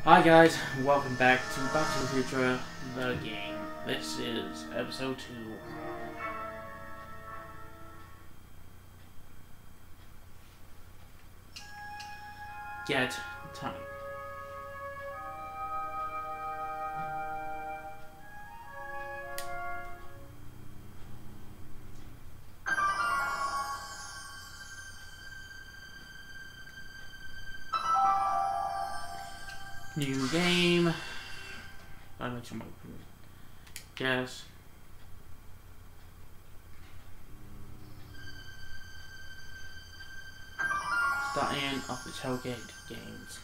Hi guys, welcome back to Back to the Future, the game. This is episode 2. Get time. New game. I'll make some more. Yes. Starting off the Tailgate games.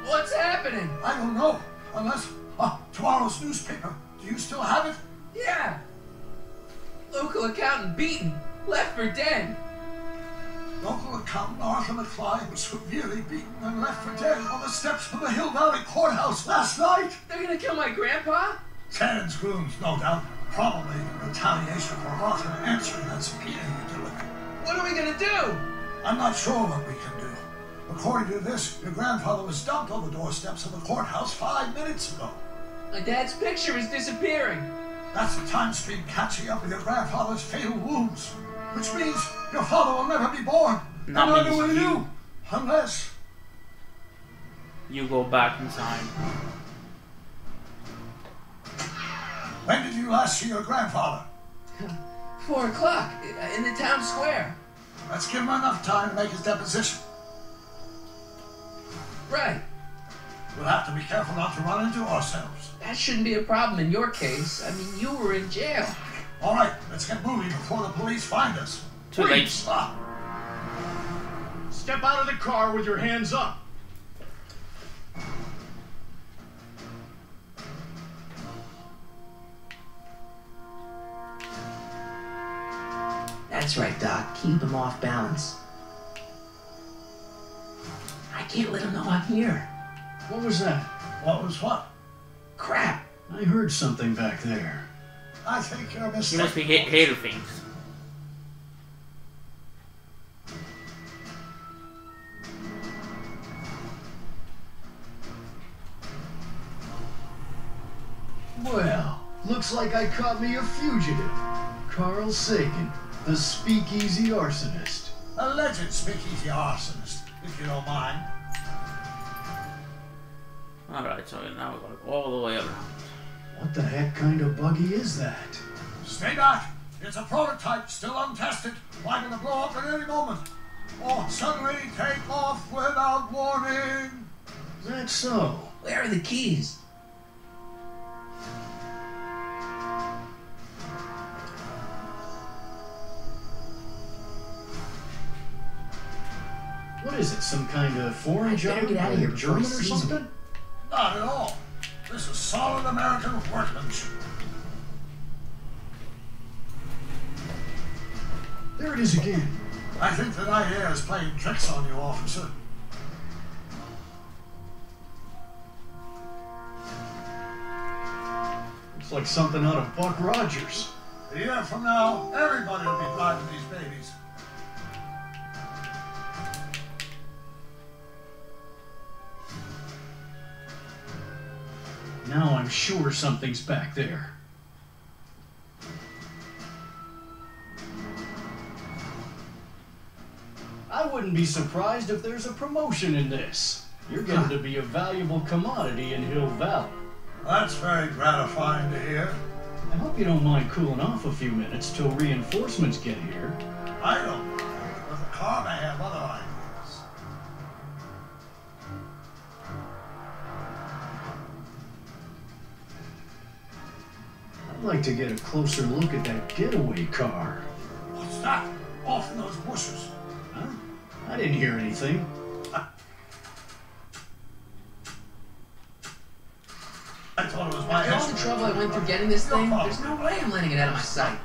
What's happening? I don't know. Unless tomorrow's newspaper. Do you still have it? Yeah. Local accountant beaten. Left for dead. Local accountant Arthur McFly was severely beaten and left for dead on the steps of the Hill Valley Courthouse last night. They're gonna kill my grandpa? Shannon's goons, no doubt. Probably in retaliation for Arthur answering that subpoena you delivered. What are we gonna do? I'm not sure what we can do. According to this, your grandfather was dumped on the doorsteps of the courthouse 5 minutes ago. My dad's picture is disappearing. That's the time stream catching up with your grandfather's fatal wounds. Which means your father will never be born. That and neither means will you. you. Unless... You go back in time. When did you last see your grandfather? 4 o'clock in the town square. Let's give him enough time to make his deposition. Right. We'll have to be careful not to run into ourselves. That shouldn't be a problem in your case. I mean, you were in jail. All right, let's get moving before the police find us. Too late. Stop. Step out of the car with your hands up. That's right, Doc. Keep him off balance. I can't let him know I'm here. What was that? What was what? Crap. I heard something back there. I think you're You mistaken. must be hater things. Well, looks like I caught me a fugitive. Carl Sagan, the speakeasy arsonist. Alleged speakeasy arsonist, if you don't mind. Alright, so now we're going all the way around. What the heck kind of buggy is that? Stay back. It's a prototype, still untested, liable to blow up at any moment. Or suddenly take off without warning. That's so. Where are the keys? What is it, some kind of foreign I better job? get out of here Like before he German or sees me. something? Not at all. This is solid American workmanship. There it is again. I think the night air is playing tricks on you, officer. Looks like something out of Buck Rogers. A year from now, everybody will be driving these babies. Now I'm sure something's back there. I wouldn't be surprised if there's a promotion in this. You're getting to be a valuable commodity in Hill Valley. That's very gratifying to hear. I hope you don't mind cooling off a few minutes till reinforcements get here. I don't mind, but the car may have other ideas. I'd like to get a closer look at that getaway car. What's that? Off in those bushes. Huh? I didn't hear anything. I thought it was my After all the henchman. trouble I went through getting this thing, there's no way I'm letting it out of my sight.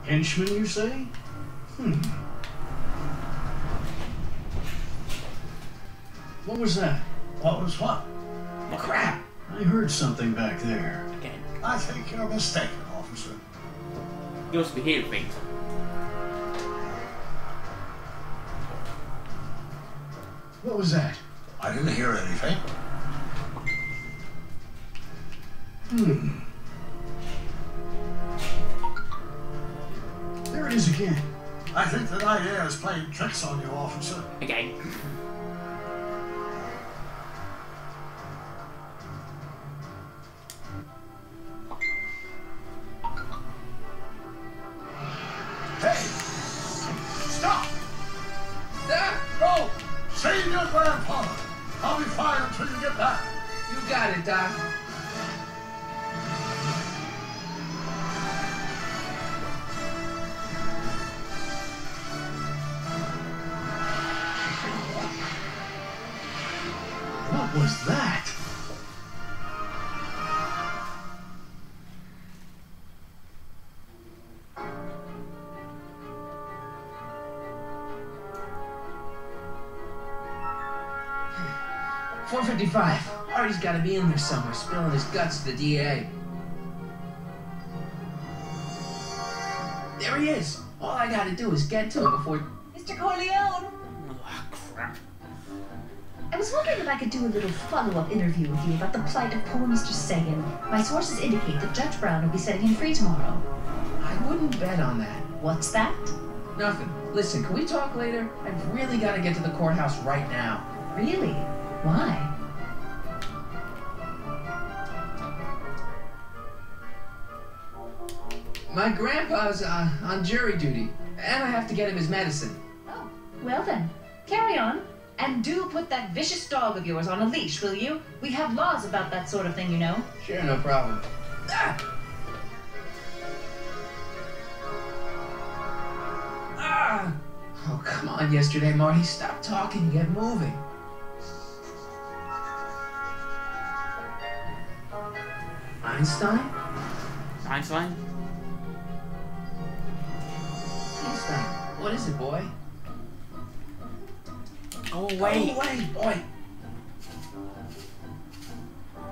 Henchman, you say? What was that? What was what? Crap! I heard something back there. Okay. I think you're mistaken, officer. You must be hearing things. What was that? I didn't hear anything. There it is again. I think the night air is playing tricks on you, officer. Okay. Hey! Stop! Ah, Go! Save your grandfather! I'll be fine until you get back. you got it, Doc. What was that? .455. Artie's gotta be in there somewhere, spilling his guts to the DA. There he is. All I gotta do is get to him before... Mr. Corleone, Oh, crap. I was wondering if I could do a little follow-up interview with you about the plight of poor Mr. Sagan. My sources indicate that Judge Brown will be setting him free tomorrow. I wouldn't bet on that. What's that? Nothing. Listen, can we talk later? I've really gotta get to the courthouse right now. Really? Why? My grandpa's on jury duty, and I have to get him his medicine. Oh, well then. Carry on. And do put that vicious dog of yours on a leash, will you? We have laws about that sort of thing, you know. Sure, no problem. Ah! Ah! Oh, come on, yesterday, Marty. Stop talking and get moving. Einstein? Einstein? Einstein. What is it, boy? Go Go away. away, boy.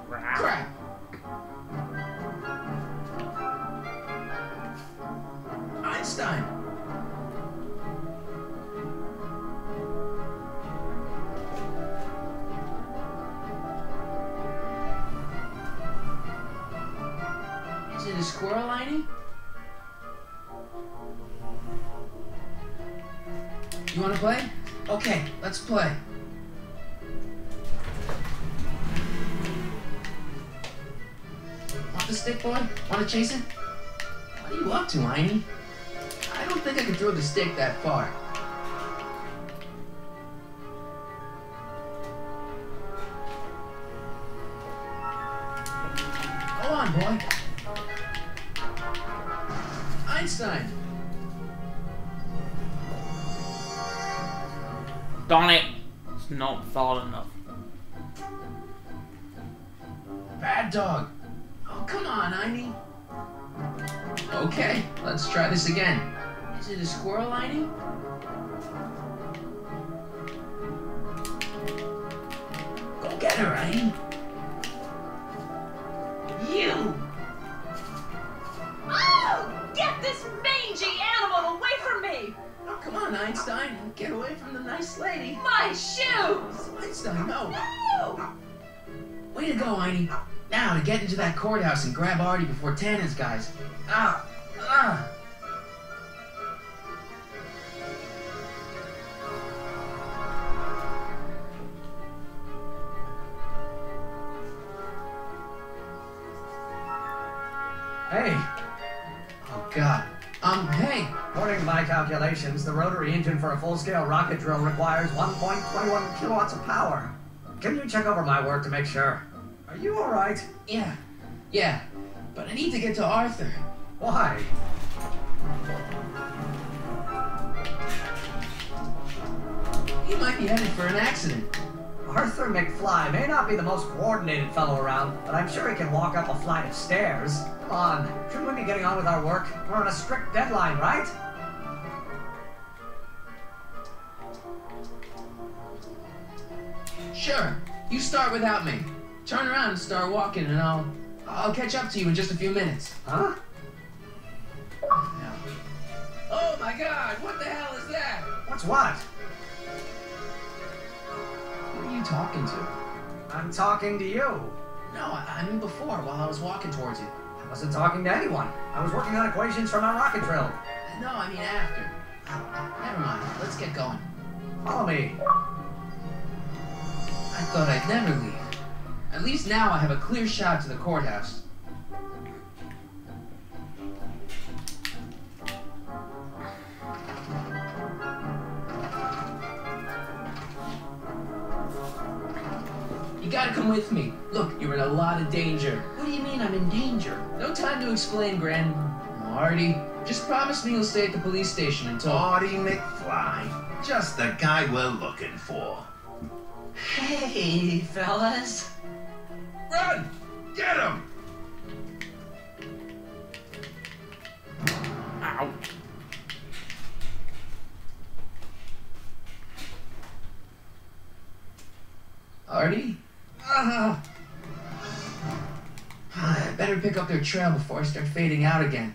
Crap. Crap. Einstein. Is it a squirrel, Einie? You wanna play? Okay, let's play. Want the stick, boy? Wanna chase it? What are you up to, Einie? I don't think I can throw the stick that far. Go on, boy. Einstein. Darn it. It's not far enough. Bad dog. Oh, come on, Einie. Okay, let's try this again. Is it a squirrel, Einie? Go get her, Einie. You! Oh! Get this mangy animal away from me! Oh, come on, Einstein. Get away from the nice lady. My shoes! Einstein, no. No! Way to go, Einie. Now, to get into that courthouse and grab Artie before Tannen's guys. Ah! Ah! Hey, God. Hey. According to my calculations, the rotary engine for a full-scale rocket drill requires 1.21 kilowatts of power. Can you check over my work to make sure? Are you all right? Yeah. But I need to get to Arthur. Why? He might be headed for an accident. Arthur McFly may not be the most coordinated fellow around, but I'm sure he can walk up a flight of stairs. Come on, shouldn't we be getting on with our work? We're on a strict deadline, right? Sure. You start without me. Turn around and start walking, and I'll catch up to you in just a few minutes. Huh? Oh my God! What the hell is that? What's what? Who are you talking to? I'm talking to you. No, I mean before, while I was walking towards you. I wasn't talking to anyone. I was working on equations for my rocket drill. No, I mean after. Never mind. Let's get going. Follow me. I thought I'd never leave. At least now I have a clear shot to the courthouse. You gotta come with me. Look, you're in a lot of danger. What do you mean I'm in danger? No time to explain, Gran. Marty, just promise me you'll stay at the police station until... Marty McFly. Just the guy we're looking for. Hey, fellas. Run! Get him! Ow. Artie? I better pick up their trail before I start fading out again.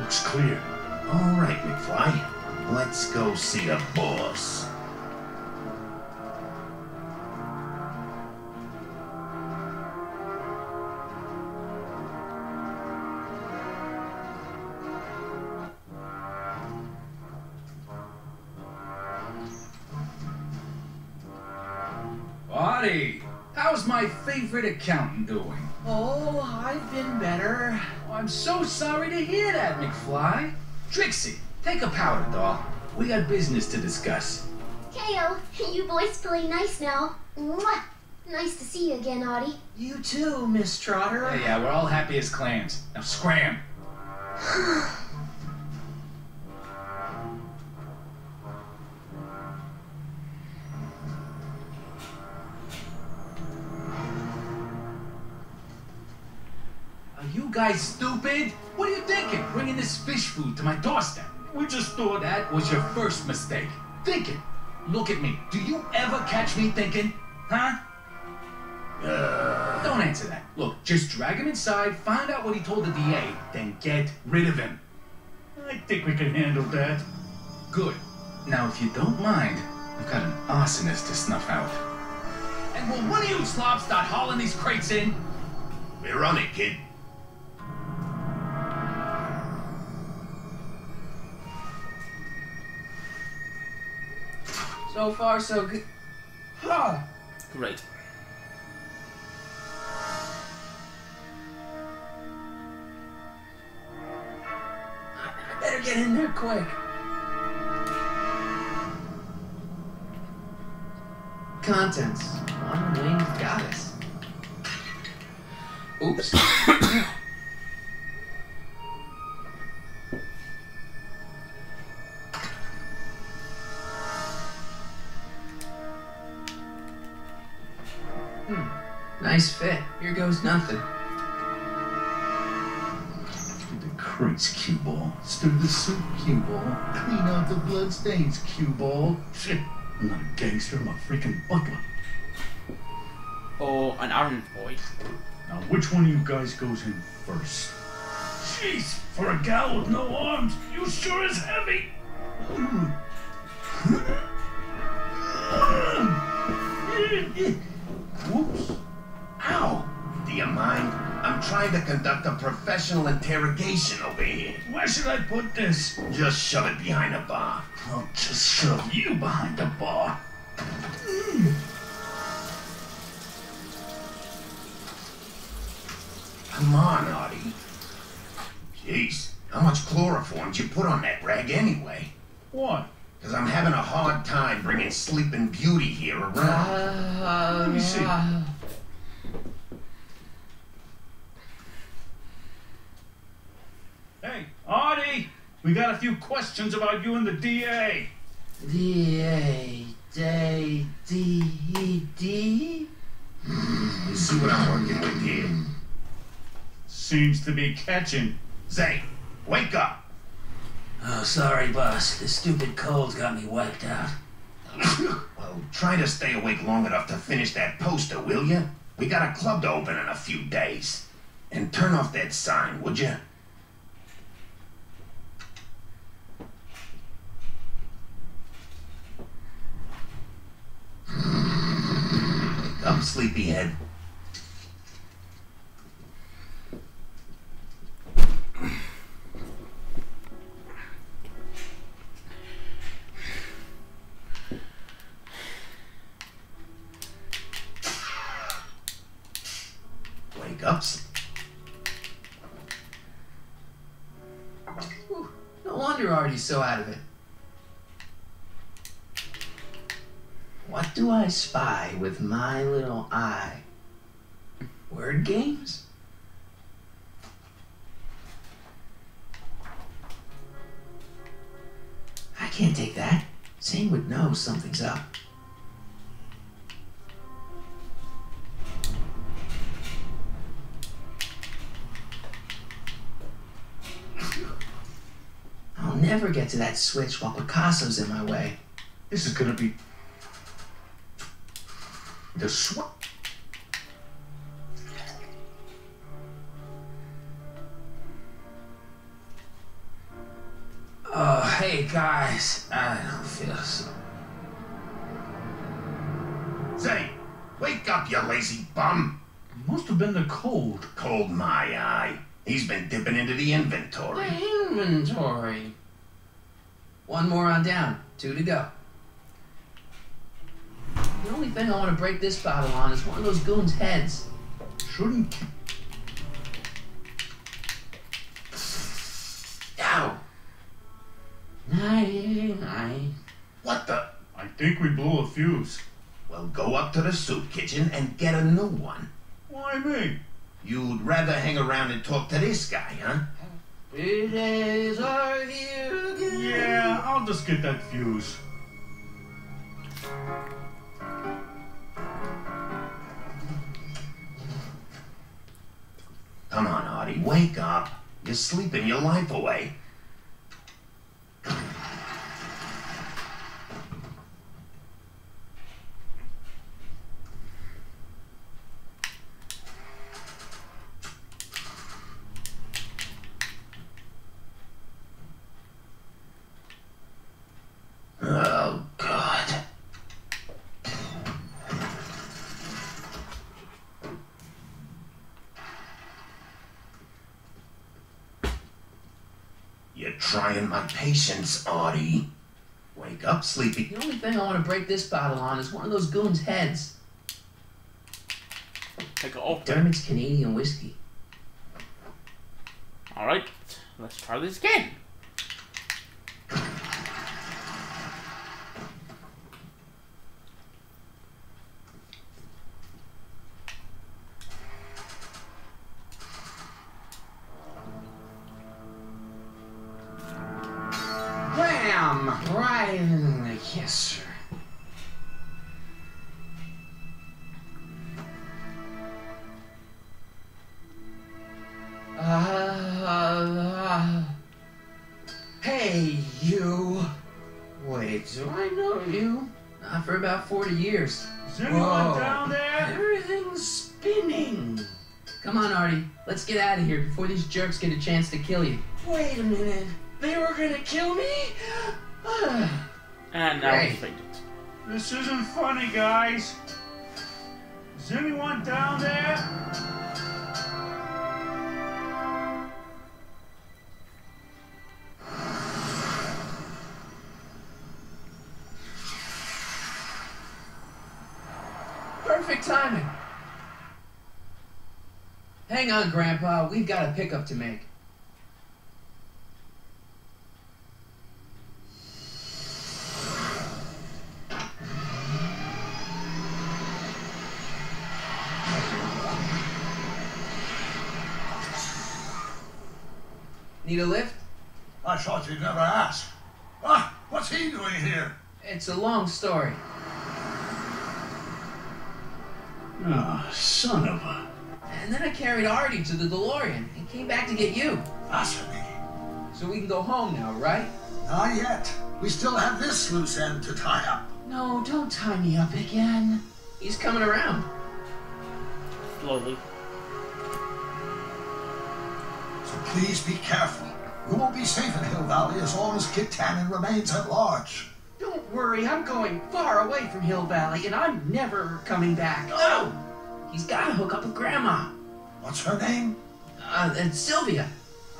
Looks clear. All right, McFly. Let's go see the boss. Artie, how's my favorite accountant doing? Oh, I've been better. Oh, I'm so sorry to hear that, McFly. Trixie, take a powder, doll. We got business to discuss. Heyo, you boys feeling nice now. Mwah. Nice to see you again, Audie. You too, Miss Trotter. Yeah, we're all happy as clams. Now scram. Are you guys stupid? What are you thinking? Bringing this fish food to my doorstep. We just thought that was your first mistake. Thinking. Look at me. Do you ever catch me thinking? Huh? Don't answer that. Look, just drag him inside, find out what he told the DA, then get rid of him. I think we can handle that. Good. Now, if you don't mind, I've got an arsonist to snuff out. And will one of you slobs start hauling these crates in? We're on it, kid. So far, so good. Huh. Great. I better get in there quick. Contents. One winged goddess. Oops. Nice fit. Here goes nothing. Get the crates, cue ball. Stir the soup, cue ball. Clean out the blood stains, cue ball. Shit, I'm not a gangster, I'm a freaking butler. Or an orange boy. Now, which one of you guys goes in first? Jeez, for a gal with no arms, you sure is heavy. Whoops. Ow! Do you mind? I'm trying to conduct a professional interrogation over here. Where should I put this? Just shove it behind the bar. I'll just shove you behind the bar. Come on, Artie. Jeez, how much chloroform did you put on that rag anyway? What? Because I'm having a hard time bringing Sleeping Beauty here around. Let me see. Hey, Artie! We got a few questions about you and the DA. D-A, D, D. You see what I'm working with here? Seems to be catching. Zane, wake up! Oh, sorry, boss. This stupid cold's got me wiped out. Well, try to stay awake long enough to finish that poster, will you? We got a club to open in a few days. And turn off that sign, would you? Wake up, sleepyhead. Wake up. Whew, no wonder Artie's so out of it. What do I spy with my little eye? Word games? I can't take that. Zane would know something's up. I'll never get to that switch while Picasso's in my way. This is gonna be the switch. Oh, hey guys, I don't feel so. Zane, wake up, you lazy bum. Must have been the cold. Cold my eye. He's been dipping into the inventory. Inventory. One more on down. 2 to go. The only thing I want to break this bottle on is one of those goons' heads. Shouldn't. Ow. Night. What the? I think we blew a fuse. Well, go up to the soup kitchen and get a new one. Why me? You'd rather hang around and talk to this guy, huh? Three days are here again. Yeah, I'll just get that fuse. Come on, Artie, wake up. You're sleeping your life away. Oh, God. You're trying my patience, Artie. Wake up, sleepy. The only thing I want to break this bottle on is one of those goons' heads. Take it off. Dermot's Canadian whiskey. Alright, let's try this again. Wham! Right in the kisser. Hey, you. Wait, do I know you? Not for about 40 years. Is anyone down there? Everything's spinning. Come on, Artie. Let's get out of here before these jerks get a chance to kill you. Wait a minute. They were gonna kill me? And now Great. it's faded. This isn't funny, guys. Is anyone down there? Perfect timing. Hang on, Grandpa. We've got a pickup to make. Need a lift? I thought you'd never ask. Ah, what's he doing here? It's a long story. Oh, son of a... And then I carried Artie to the DeLorean and came back to get you. Fascinating. So we can go home now, right? Not yet. We still have this loose end to tie up. No, don't tie me up again. He's coming around. Slowly. So please be careful. You won't be safe in Hill Valley as long as Kit Tannen remains at large. Don't worry, I'm going far away from Hill Valley, and I'm never coming back. Oh! He's got to hook up with Grandma. What's her name? It's Sylvia.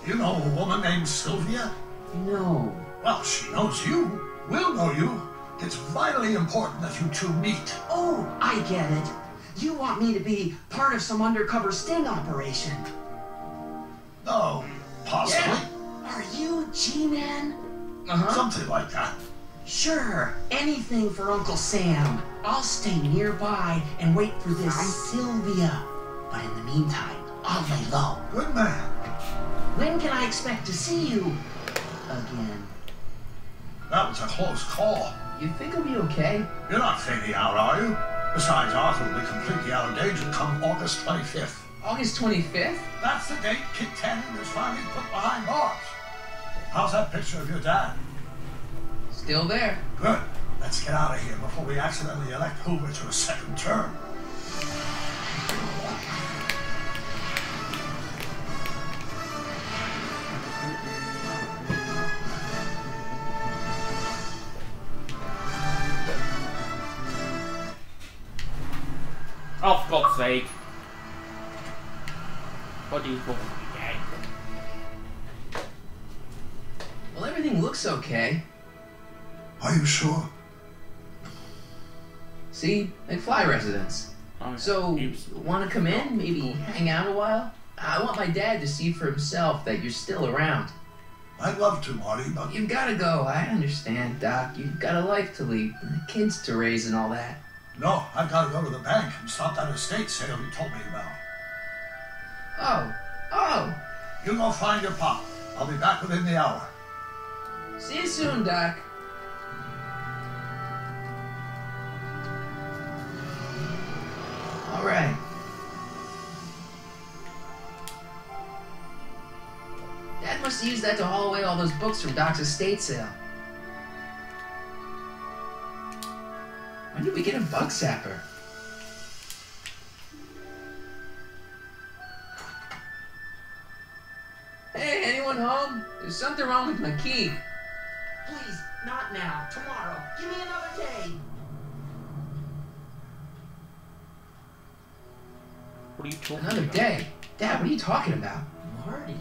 You know a woman named Sylvia? No. Well, she knows you. We'll know you. It's vitally important that you two meet. Oh, I get it. You want me to be part of some undercover sting operation. No, possibly. Yeah. Are you G-Man? Uh-huh. Something like that. Sure, anything for Uncle Sam. I'll stay nearby and wait for this Sylvia. But in the meantime, I'll lay low. Good man. When can I expect to see you again? That was a close call. You think he'll be okay? You're not fading out, are you? Besides, Arthur will be completely out of danger come August 25th. August 25th? That's the date Kit Tannen is finally put behind bars. How's that picture of your dad? Still there. Good. Let's get out of here before we accidentally elect Hoover to a second term. Oh, for God's sake. What do you call me, gang? Well, everything looks okay. Are you sure? See? McFly residence. Oh, So, oops. want to come in? Maybe hang out a while? I want my dad to see for himself that you're still around. I'd love to, Marty, but You've got to go. I understand, Doc. You've got a life to lead, and kids to raise and all that. no, I've got to go to the bank and stop that estate sale you told me about. Oh! You go find your pop. I'll be back within the hour. See you soon, Doc. All right. Dad must have used that to haul away all those books from Doc's estate sale. When did we get a bug zapper? Hey, anyone home? There's something wrong with my key. Please, not now. Tomorrow. Give me another day. What are you talking Another about? day? Dad, what are you talking about? Marty?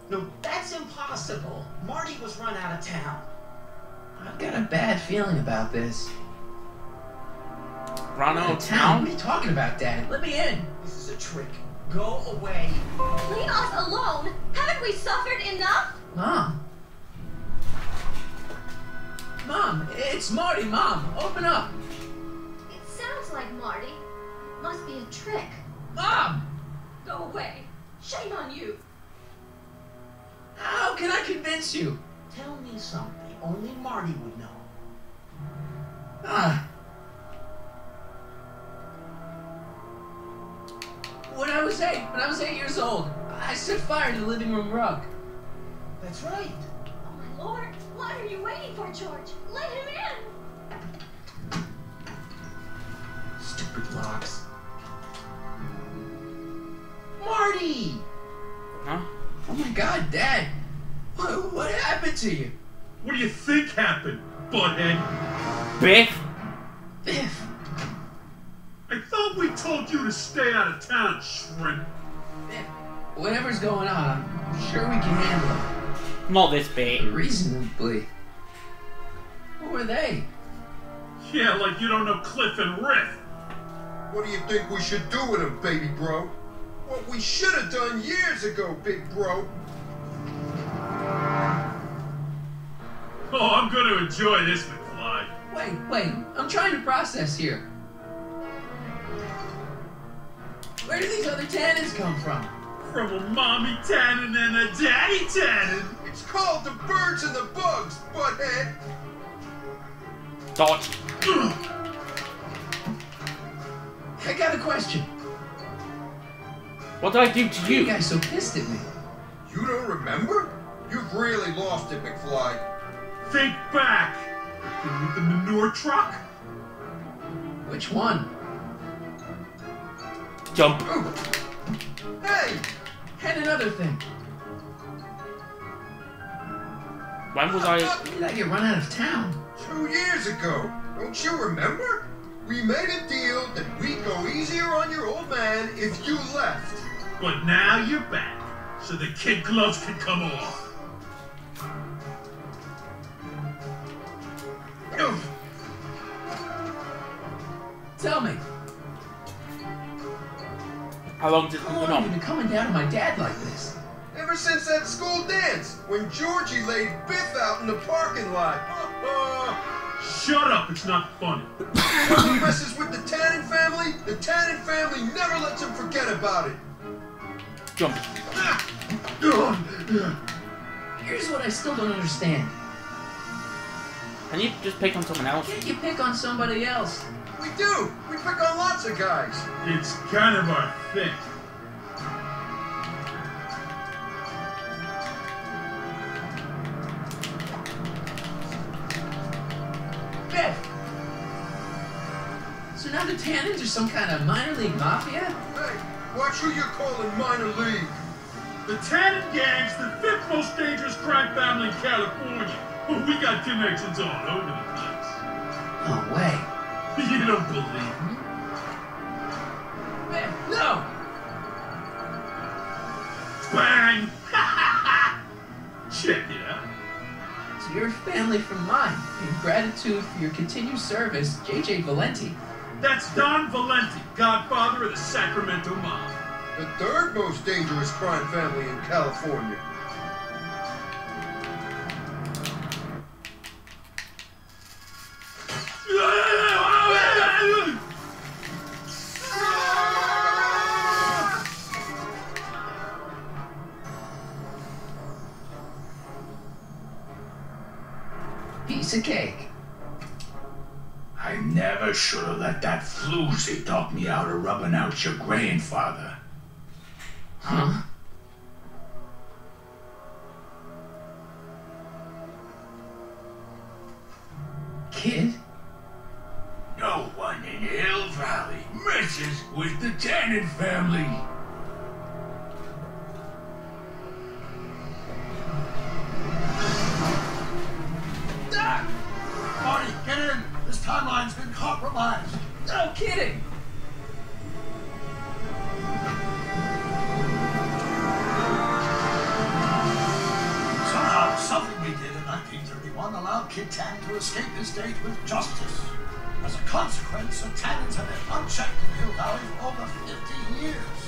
No, that's impossible. Marty was run out of town. I've got a bad feeling about this. Run out of What town? are you talking about, Dad? Let me in. This is a trick. Go away. Leave us alone. Haven't we suffered enough? Mom. Mom, it's Marty, Mom. Open up. It sounds like Marty. Must be a trick. Mom! Go away. Shame on you. How can I convince you? Tell me something only Marty would know. Ah. When I was 8 years old, I set fire to the living room rug. That's right. Oh my lord. What are you waiting for, George? Let him in. Stupid locks. Marty! Huh? Oh my God, Dad! What happened to you? What do you think happened, butthead? Biff? Biff! I thought we told you to stay out of town, shrimp. Biff, whatever's going on, I'm sure we can handle it. Not this bit. Reasonably. Who were they? Yeah, like you don't know Cliff and Riff. What do you think we should do with him, baby bro? What we should have done years ago, big bro. Oh, I'm gonna enjoy this, McFly. Wait, I'm trying to process here. Where do these other tannins come from? From a mommy tannin and a daddy tannin. It's called the birds and the bugs, butthead. Dodge. I got a question. What did I do to Why are you you? guys so pissed at me? You don't remember? You've really lost it, McFly. Think back. With the manure truck? Which one? Jump. Hey! And another thing. When was I? When did I get run out of town? 2 years ago. Don't you remember? We made a deal that we'd go easier on your old man if you left. But now you're back, so the kid gloves can come off. Tell me, How long did it how go long have you on? been coming down on my dad like this? Ever since that school dance, when Georgie laid Biff out in the parking lot. Shut up, it's not funny. When he messes with the Tannen family never lets him forget about it. Jump. Here's what I still don't understand. Can you just pick on someone else? Can't you pick on somebody else? We do. We pick on lots of guys. It's kind of our thing. Biff! So now the Tannins are some kind of minor league mafia? Hey, watch who you're calling minor league. The Tannen gang's the 5th most dangerous crime family in California. We got connections all over the place. No way. You don't believe me? Biff, no! Bang! Check it out. So you're family from mine. In gratitude for your continued service, J.J. Valenti. That's Don Valenti, godfather of the Sacramento Mob. The 3rd most dangerous crime family in California. Piece of cake. I never should have let that floozy talk me out of rubbing out your grandfather. Huh? Kid? No one in Hill Valley messes with the Tannen family. Marty, get in! This timeline's been compromised. No kidding! Somehow, something we did in 1931 allowed Kid Tannen to escape his fate with justice. As a consequence, the Tannins have been unchecked in Hill Valley for over 50 years.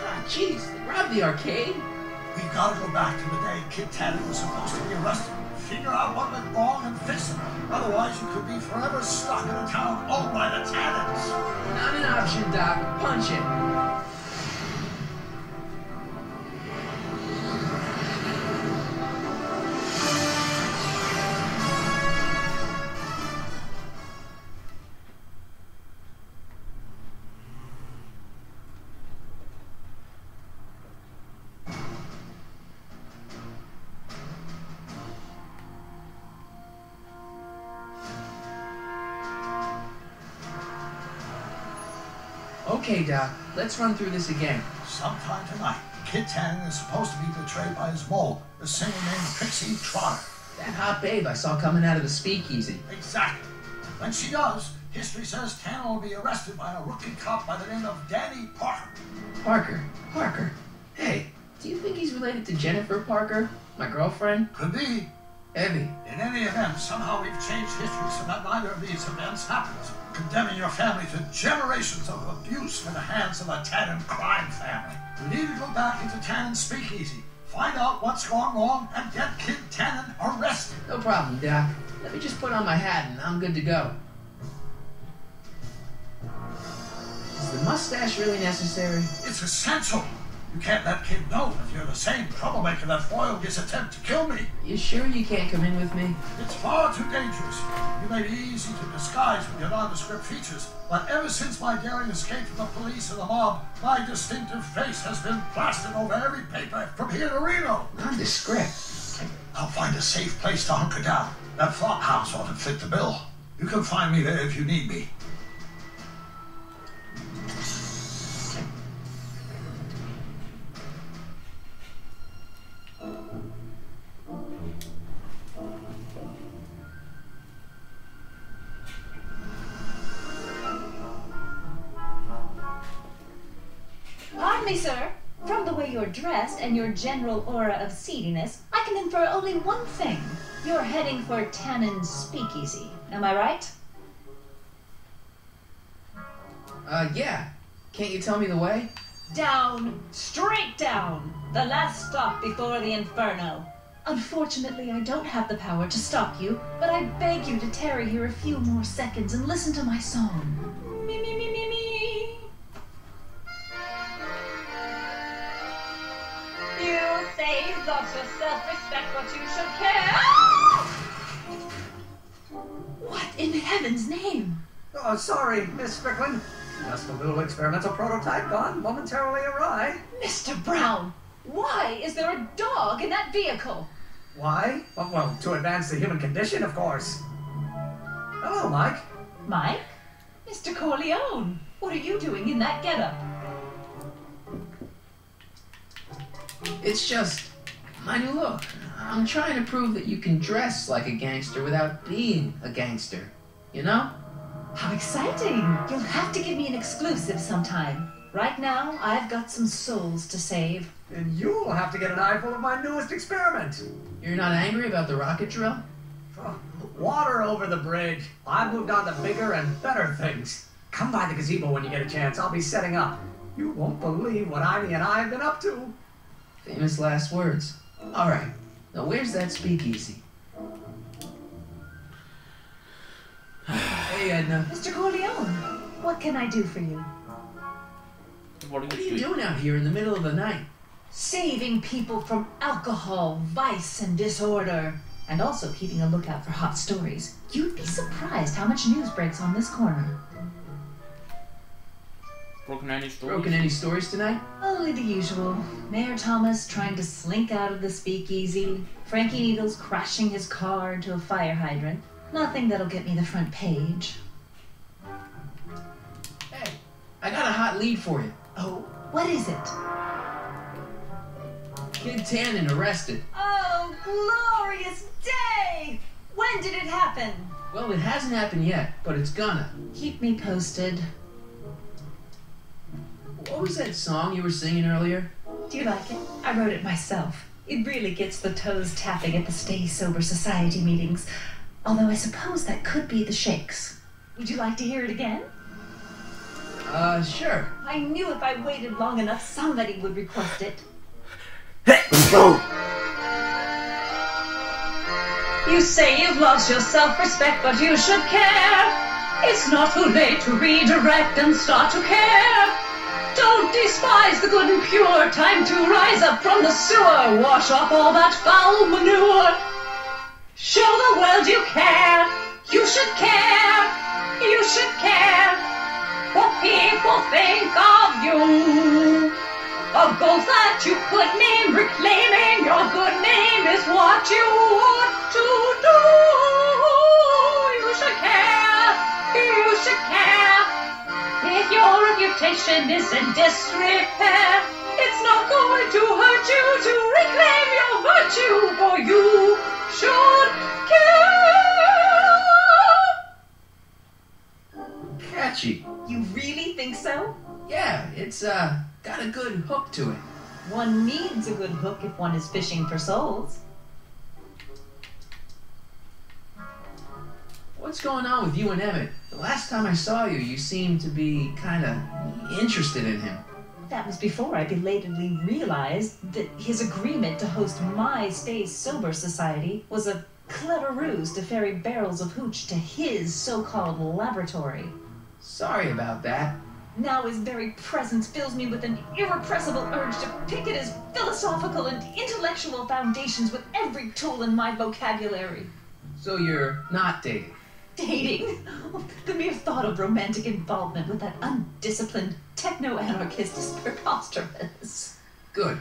Ah, jeez, they robbed the arcade? We've got to go back to the day Kid Tannen was supposed to be arrested, figure out what went wrong, and fix it. Otherwise, you could be forever stuck in a town owned by the Tannins. Not an option, Doc. Punch it. Okay, Doc. Let's run through this again. Sometime tonight, Kid Tannen is supposed to be betrayed by his mole, the singer named Trixie Trotter. That hot babe I saw coming out of the speakeasy. Exactly. When she does, history says Tannen will be arrested by a rookie cop by the name of Danny Parker. Parker. Hey, do you think he's related to Jennifer Parker, my girlfriend? Could be. Heavy. In any event, somehow we've changed history so that neither of these events happens, condemning your family to generations of abuse from the hands of a Tannen crime family. We need to go back into Tannen's speakeasy, find out what's gone wrong, and get Kid Tannen arrested. No problem, Doc. Let me just put on my hat and I'm good to go. Is the mustache really necessary? It's essential. You can't let Kid know that you're the same troublemaker that foiled his attempt to kill me. You sure you can't come in with me? It's far too dangerous. You may be easy to disguise with your nondescript features, but ever since my daring escape from the police and the mob, my distinctive face has been plastered over every paper from here to Reno. Nondescript? I'll find a safe place to hunker down. That flop house ought to fit the bill. You can find me there if you need me. Pardon me, sir. From the way you're dressed and your general aura of seediness, I can infer only one thing. You're heading for Tannen's speakeasy. Am I right? Yeah. Can't you tell me the way? Down. Straight down. The last stop before the Inferno. Unfortunately, I don't have the power to stop you, but I beg you to tarry here a few more seconds and listen to my song. Me, me, me, me, me. You say you've lost your self-respect, but you should care. What in heaven's name? Oh, sorry, Miss Strickland. Just a little experimental prototype gone momentarily awry. Mr. Brown, why is there a dog in that vehicle? Why? Well, to advance the human condition, of course. Hello, Mike. Mike? Mr. Corleone, what are you doing in that getup? It's just my new look. I'm trying to prove that you can dress like a gangster without being a gangster. You know? How exciting! You'll have to give me an exclusive sometime. Right now, I've got some souls to save. And you'll have to get an eyeful of my newest experiment. You're not angry about the rocket drill? Oh, water over the bridge. I've moved on to bigger and better things. Come by the gazebo when you get a chance. I'll be setting up. You won't believe what Ivy and I have been up to. Famous last words. Alright, now where's that speakeasy? Hey, Edna. Mr. Corleone, what can I do for you? What are you doing out here in the middle of the night? Saving people from alcohol, vice, and disorder. And also keeping a lookout for hot stories. You'd be surprised how much news breaks on this corner. Broken any stories? Broken any stories tonight? Only the usual. Mayor Thomas trying to slink out of the speakeasy. Frankie Needles crashing his car into a fire hydrant. Nothing that'll get me the front page. Hey, I got a hot lead for you. Oh, what is it? Kid Tannen arrested. Oh, glorious day! When did it happen? Well, it hasn't happened yet, but it's gonna. Keep me posted. What was that song you were singing earlier? Do you like it? I wrote it myself. It really gets the toes tapping at the Stay Sober Society meetings. Although I suppose that could be the Shakes. Would you like to hear it again? Sure. I knew if I waited long enough, somebody would request it. You say you've lost your self-respect, but you should care. It's not too late to redirect and start to care. Don't despise the good and pure. Time to rise up from the sewer. Wash off all that foul manure. Show the world you care. You should care. You should care what people think of you. Of goals that you could name. Reclaiming your good name is what you ought to do. You should care. You should care. If you're a reputation is in disrepair. It's not going to hurt you to reclaim your virtue, for you should care. Catchy. You really think so? Yeah, it's got a good hook to it. One needs a good hook if one is fishing for souls. What's going on with you and Emmett? The last time I saw you, you seemed to be kinda interested in him. That was before I belatedly realized that his agreement to host my Stay Sober Society was a clever ruse to ferry barrels of hooch to his so-called laboratory. Sorry about that. Now his very presence fills me with an irrepressible urge to pick at his philosophical and intellectual foundations with every tool in my vocabulary. So you're not dating? Dating? The mere thought of romantic involvement with that undisciplined techno-anarchist is preposterous. Good.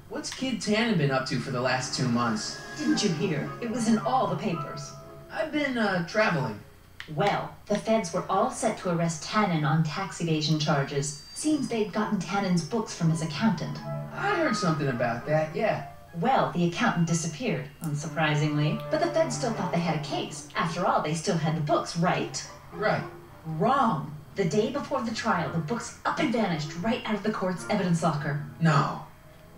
What's Kid Tannen been up to for the last 2 months? Didn't you hear? It was in all the papers. I've been, traveling. Well, the feds were all set to arrest Tannen on tax evasion charges. Seems they'd gotten Tannen's books from his accountant. I heard something about that, yeah. Well, the accountant disappeared, unsurprisingly, but the feds still thought they had a case. After all, they still had the books, right? Right. Wrong. The day before the trial, the books up and vanished right out of the court's evidence locker. No.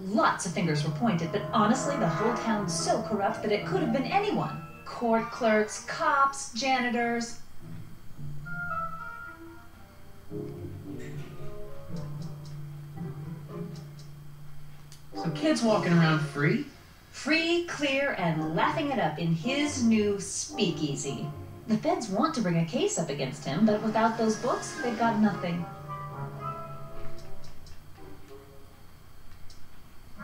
Lots of fingers were pointed, but honestly, the whole town's so corrupt that it could have been anyone. Court clerks, cops, janitors. So Kid's walking around free? Free, clear, and laughing it up in his new speakeasy. The feds want to bring a case up against him, but without those books, they've got nothing. Do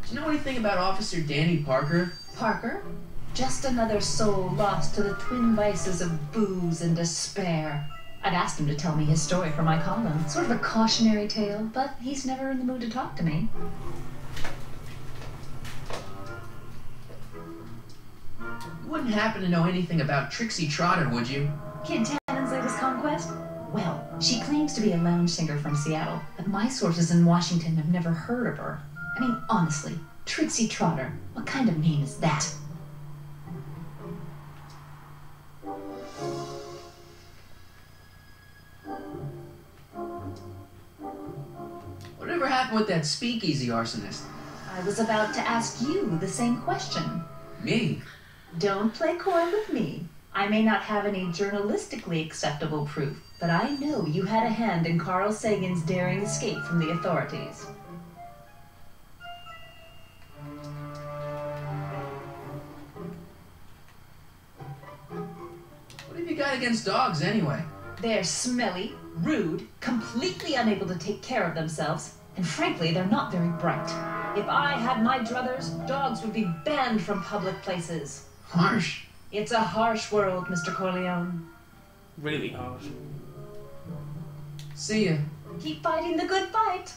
you know anything about Officer Danny Parker? Parker? Just another soul lost to the twin vices of booze and despair. I'd asked him to tell me his story for my column. Sort of a cautionary tale, but he's never in the mood to talk to me. You wouldn't happen to know anything about Trixie Trotter, would you? Kid Tannen's latest conquest? Well, she claims to be a lounge singer from Seattle, but my sources in Washington have never heard of her. I mean, honestly, Trixie Trotter, what kind of name is that? Whatever happened with that speakeasy arsonist? I was about to ask you the same question. Me? Don't play coy with me. I may not have any journalistically acceptable proof, but I know you had a hand in Carl Sagan's daring escape from the authorities. What have you got against dogs, anyway? They're smelly, rude, completely unable to take care of themselves, and frankly, they're not very bright. If I had my druthers, dogs would be banned from public places. Harsh. It's a harsh world, Mr. Corleone. Really harsh. See ya. Keep fighting the good fight.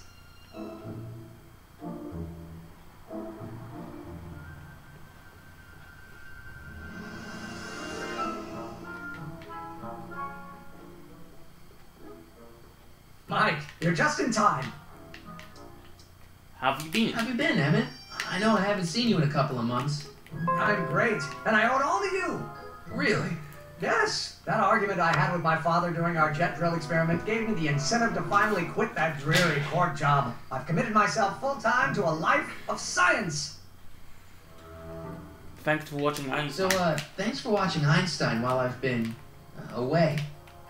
Mike, you're just in time. How have you been? How have you been, Emmett? I know I haven't seen you in a couple of months. I'm great, and I owe it all to you. Really? Yes, that argument I had with my father during our jet drill experiment gave me the incentive to finally quit that dreary court job. I've committed myself full-time to a life of science. Thanks for watching Einstein. So, thanks for watching Einstein while I've been away.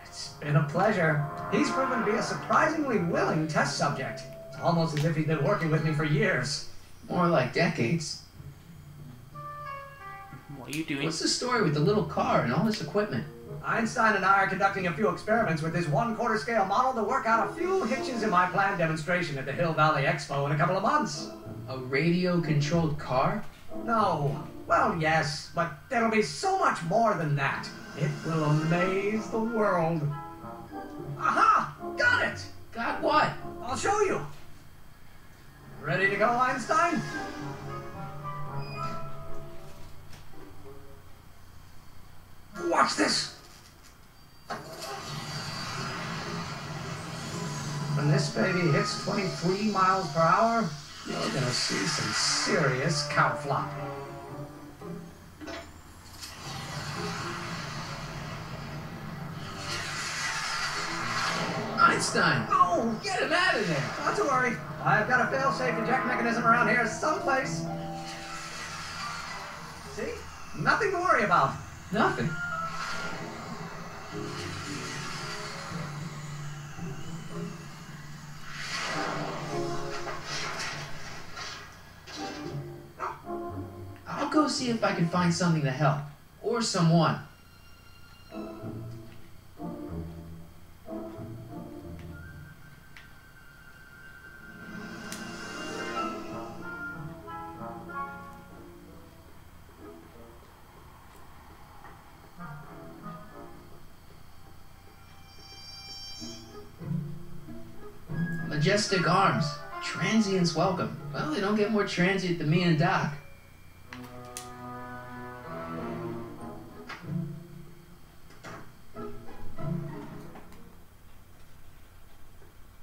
It's been a pleasure. He's proven to be a surprisingly willing test subject. It's almost as if he's been working with me for years. More like decades. What are you doing? What's the story with the little car and all this equipment? Einstein and I are conducting a few experiments with this 1/4 scale model to work out a few hitches in my planned demonstration at the Hill Valley Expo in a couple of months. A radio-controlled car? No. Well, yes, but there'll be so much more than that. It will amaze the world. Aha! Got it! Got what? I'll show you. Ready to go, Einstein? Watch this. When this baby hits 23 miles per hour, you're gonna see some serious cow flopping. Einstein! Oh, Get him out of there! not to worry. I've got a fail-safe eject mechanism around here someplace. See? Nothing to worry about. Nothing. I'll go see if I can find something to help. Or someone. Majestic Arms. Transients welcome. Well, they don't get more transient than me and Doc.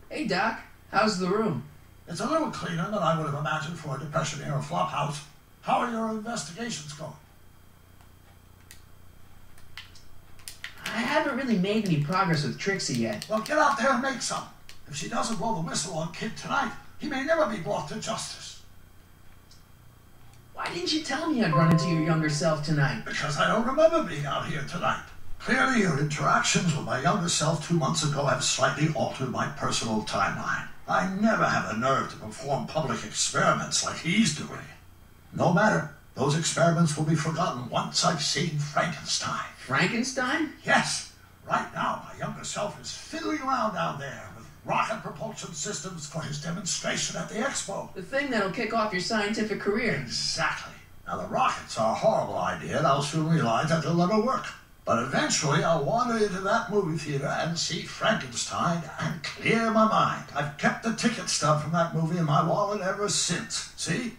Hey, Doc. How's the room? It's a little cleaner than I would have imagined for a Depression-era flop house. How are your investigations going? I haven't really made any progress with Trixie yet. Well, get out there and make some. If she doesn't blow the whistle on Kid tonight, he may never be brought to justice. Why didn't you tell me I'd run into your younger self tonight? Because I don't remember being out here tonight. Clearly, your interactions with my younger self 2 months ago have slightly altered my personal timeline. I never have the nerve to perform public experiments like he's doing. No matter. Those experiments will be forgotten once I've seen Frankenstein. Frankenstein? Yes. Right now, my younger self is fiddling around down there with rocket propulsion systems for his demonstration at the expo. The thing that'll kick off your scientific career. Exactly. Now, the rockets are a horrible idea, and I'll soon realize that they'll never work. But eventually, I'll wander into that movie theater and see Frankenstein and clear my mind. I've kept the ticket stub from that movie in my wallet ever since. See?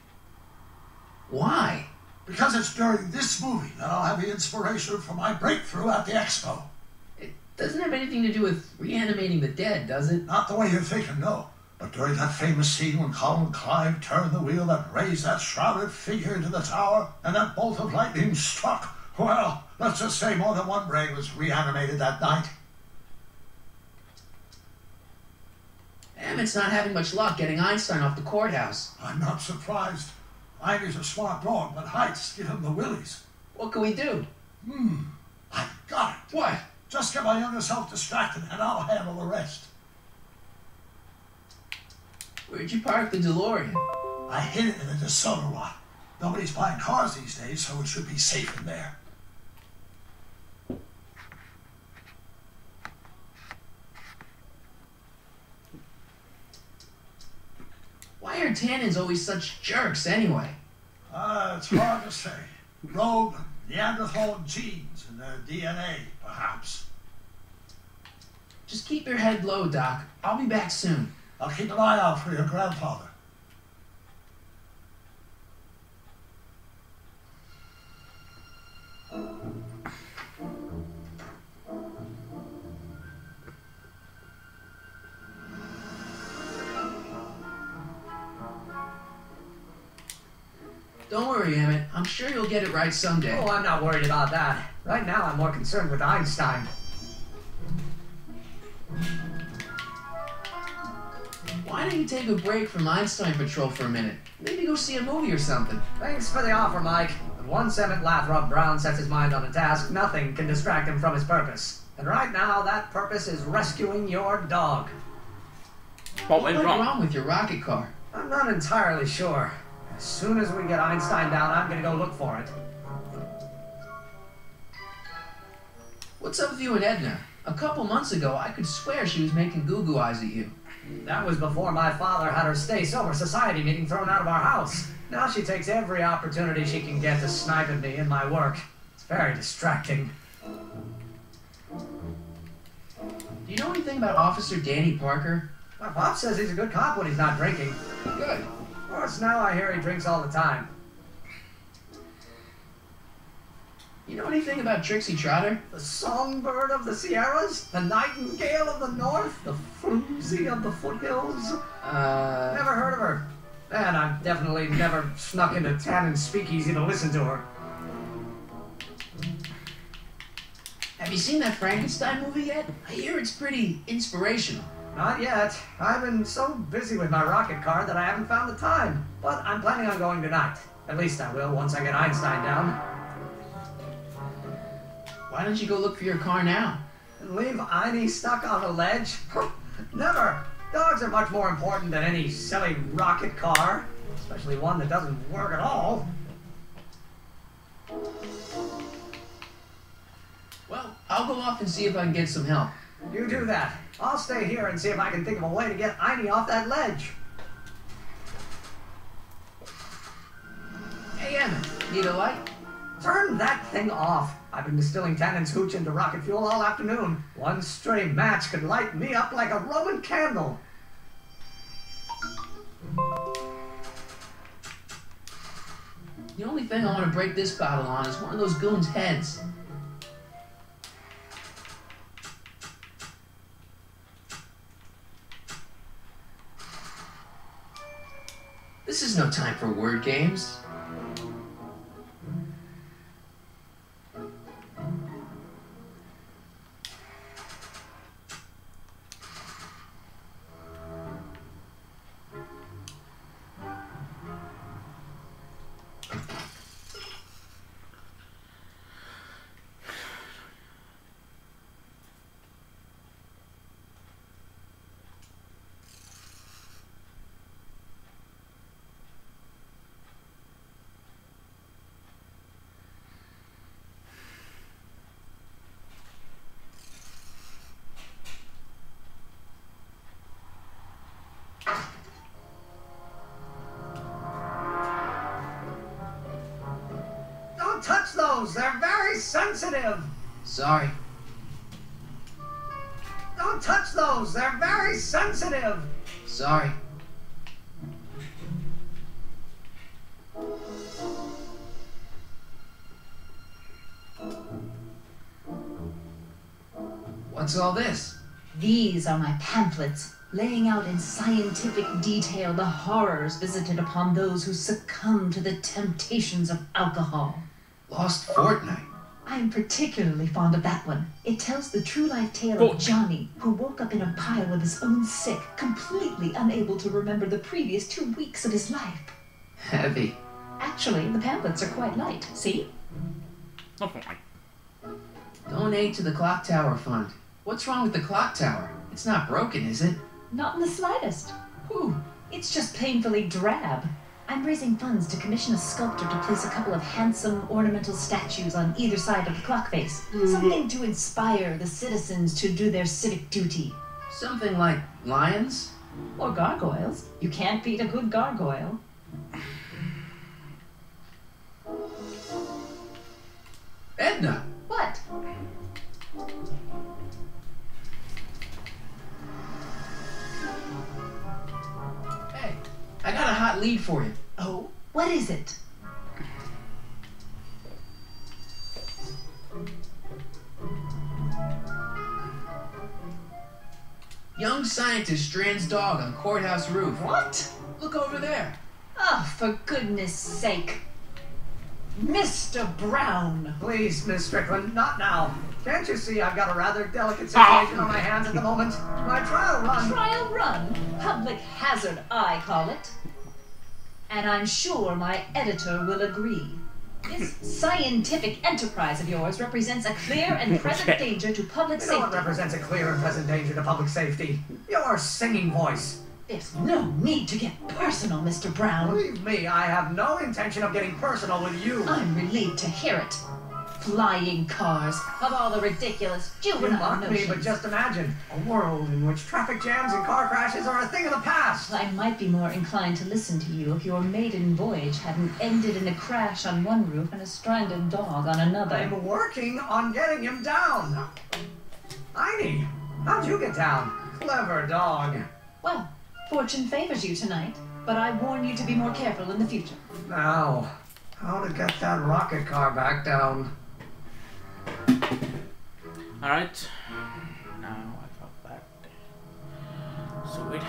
Why? Because it's during this movie that I'll have the inspiration for my breakthrough at the expo. It doesn't have anything to do with reanimating the dead, does it? Not the way you're thinking, no. But during that famous scene when Colin Clive turned the wheel that raised that shrouded figure into the tower and that bolt of lightning struck, well, let's just say more than one brain was reanimated that night. Emmett's not having much luck getting Einstein off the courthouse. I'm not surprised. Ivy's a smart dog, but heights give him the willies. What can we do? I've got it. What? Just get my younger self distracted and I'll handle the rest. Where'd you park the DeLorean? I hid it in the DeSoto lot. Nobody's buying cars these days, so it should be safe in there. Why are tannins always such jerks anyway? It's hard to say. Rogue Neanderthal genes in their DNA, perhaps. Just keep your head low, Doc. I'll be back soon. I'll keep an eye out for your grandfather. Don't worry, Emmett. I'm sure you'll get it right someday. Oh, I'm not worried about that. Right now, I'm more concerned with Einstein. Why don't you take a break from Einstein Patrol for a minute? Maybe go see a movie or something. Thanks for the offer, Mike. But once Emmett Lathrop Brown sets his mind on a task, nothing can distract him from his purpose. And right now, that purpose is rescuing your dog. What went wrong with your rocket car? I'm not entirely sure. As soon as we get Einstein down, I'm gonna go look for it. What's up with you and Edna? A couple months ago, I could swear she was making goo-goo eyes at you. That was before my father had her Stay Sober Society meeting thrown out of our house. Now she takes every opportunity she can get to snipe at me in my work. It's very distracting. Do you know anything about Officer Danny Parker? My pop says he's a good cop when he's not drinking. Good. Of course, now I hear he drinks all the time. You know anything about Trixie Trotter? The songbird of the Sierras? The nightingale of the north? The floozy of the foothills? Never heard of her. And I've definitely never snuck into Tannen's speakeasy to listen to her. Have you seen that Frankenstein movie yet? I hear it's pretty inspirational. Not yet. I've been so busy with my rocket car that I haven't found the time. But I'm planning on going tonight. At least I will once I get Einstein down. Why don't you go look for your car now? And leave Einie stuck on a ledge? Never! Dogs are much more important than any silly rocket car. Especially one that doesn't work at all. Well, I'll go off and see if I can get some help. You do that. I'll stay here and see if I can think of a way to get Einie off that ledge. Hey, Emmett, need a light? Turn that thing off. I've been distilling Tannen's hooch into rocket fuel all afternoon. One stray match could light me up like a Roman candle. The only thing I want to break this bottle on is one of those goons' heads. This is no time for word games. Touch those! They're very sensitive! Sorry. Don't touch those! They're very sensitive! Sorry. What's all this? These are my pamphlets, laying out in scientific detail the horrors visited upon those who succumb to the temptations of alcohol. Lost Fortnight. I am particularly fond of that one. It tells the true life tale of Johnny, who woke up in a pile with his own sick, completely unable to remember the previous 2 weeks of his life. Heavy. Actually, the pamphlets are quite light. See? Donate to the Clock Tower Fund. What's wrong with the clock tower? It's not broken, is it? Not in the slightest. Whew. It's just painfully drab. I'm raising funds to commission a sculptor to place a couple of handsome ornamental statues on either side of the clock face. Something to inspire the citizens to do their civic duty. Something like lions? Or gargoyles. You can't beat a good gargoyle. Edna! What? Hey, I got a hot lead for you. Oh? What is it? Young scientist strands dog on courthouse roof. What? Look over there. Oh, for goodness sake. Mr. Brown! Please, Miss Strickland, not now. Can't you see I've got a rather delicate situation on my hands at the moment? My trial run... Trial run? Public hazard, I call it. And I'm sure my editor will agree. This scientific enterprise of yours represents a clear and present danger to public You safety. know what represents a clear and present danger to public safety? Your singing voice. There's no need to get personal, Mr. Brown. Believe me, I have no intention of getting personal with you. I'm relieved to hear it. Flying cars, of all the ridiculous juvenile You mock notions. me, but just imagine a world in which traffic jams and car crashes are a thing of the past. I might be more inclined to listen to you if your maiden voyage hadn't ended in a crash on one roof and a stranded dog on another. I'm working on getting him down. Einie, how'd you get down? Clever dog. Well, fortune favors you tonight, but I warn you to be more careful in the future. Now, how to get that rocket car back down? Alright. Now I got that. Sweet.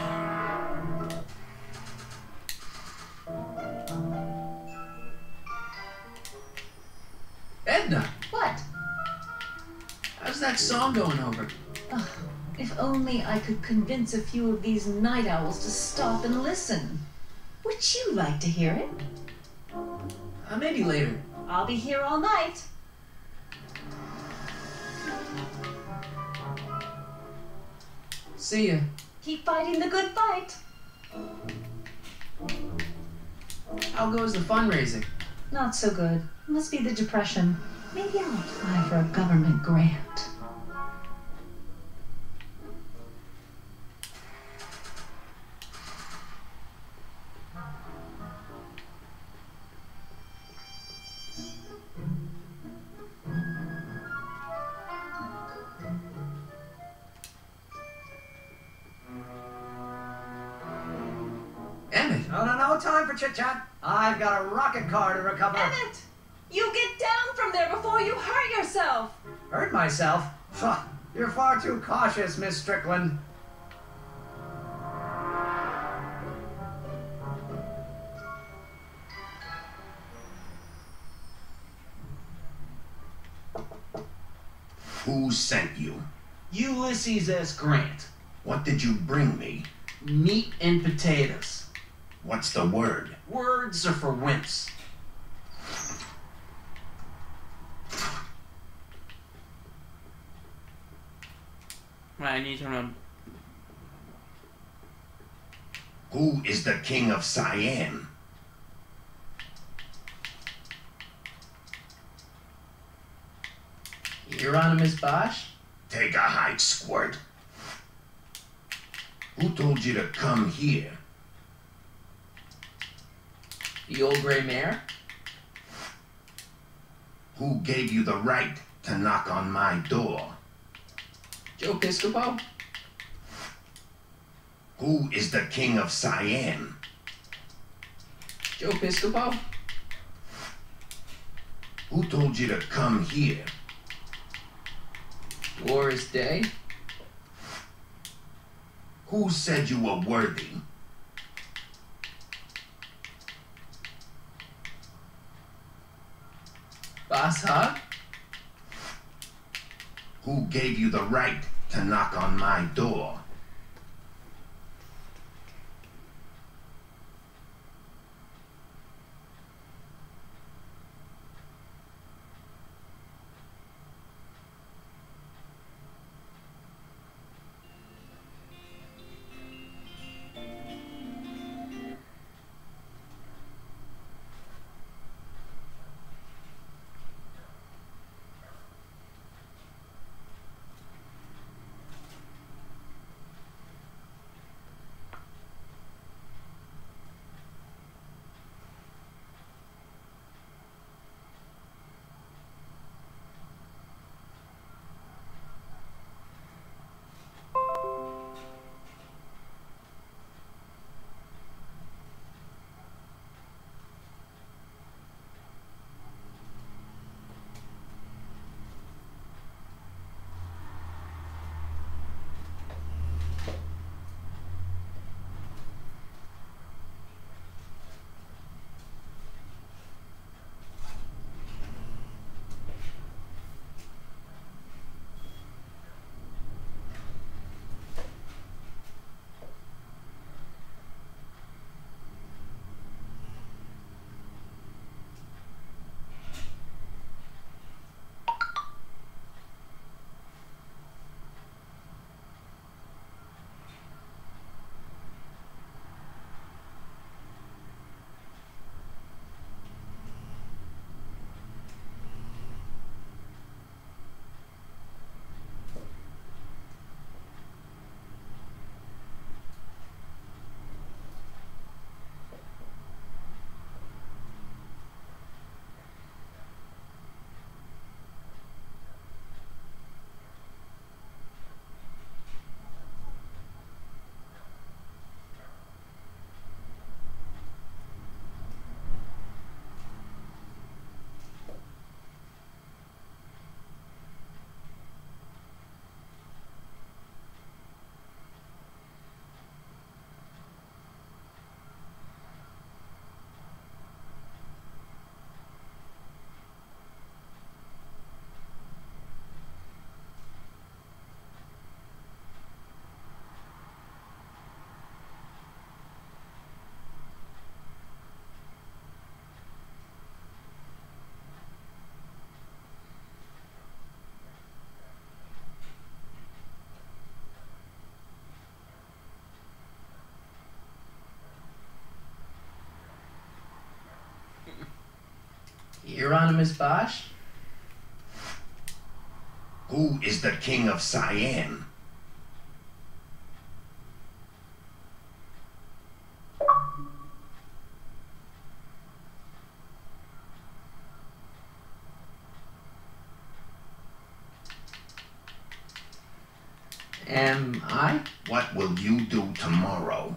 Edna! What? How's that song going over? Oh, if only I could convince a few of these night owls to stop and listen. Would you like to hear it? Maybe later. I'll be here all night. See ya. Keep fighting the good fight. How goes the fundraising? Not so good. Must be the depression. Maybe I'll apply for a government grant. Emmett! No time for chit-chat. I've got a rocket car to recover. Emmett! You get down from there before you hurt yourself! Hurt myself? Pho, you're far too cautious, Miss Strickland. Who sent you? Ulysses S. Grant. What did you bring me? Meat and potatoes. What's the word? Words are for wimps. I need to know. Who is the king of Siam? Hieronymus Bosch? Take a hike, squirt. Who told you to come here? The old gray mare? Who gave you the right to knock on my door? Joe Piscopo? Who is the king of Siam? Joe Piscopo? Who told you to come here? Doris Day? Who said you were worthy? Boss Hogg? Who gave you the right to knock on my door? Hieronymus Bosch? Who is the king of Siam? Am I? What will you do tomorrow?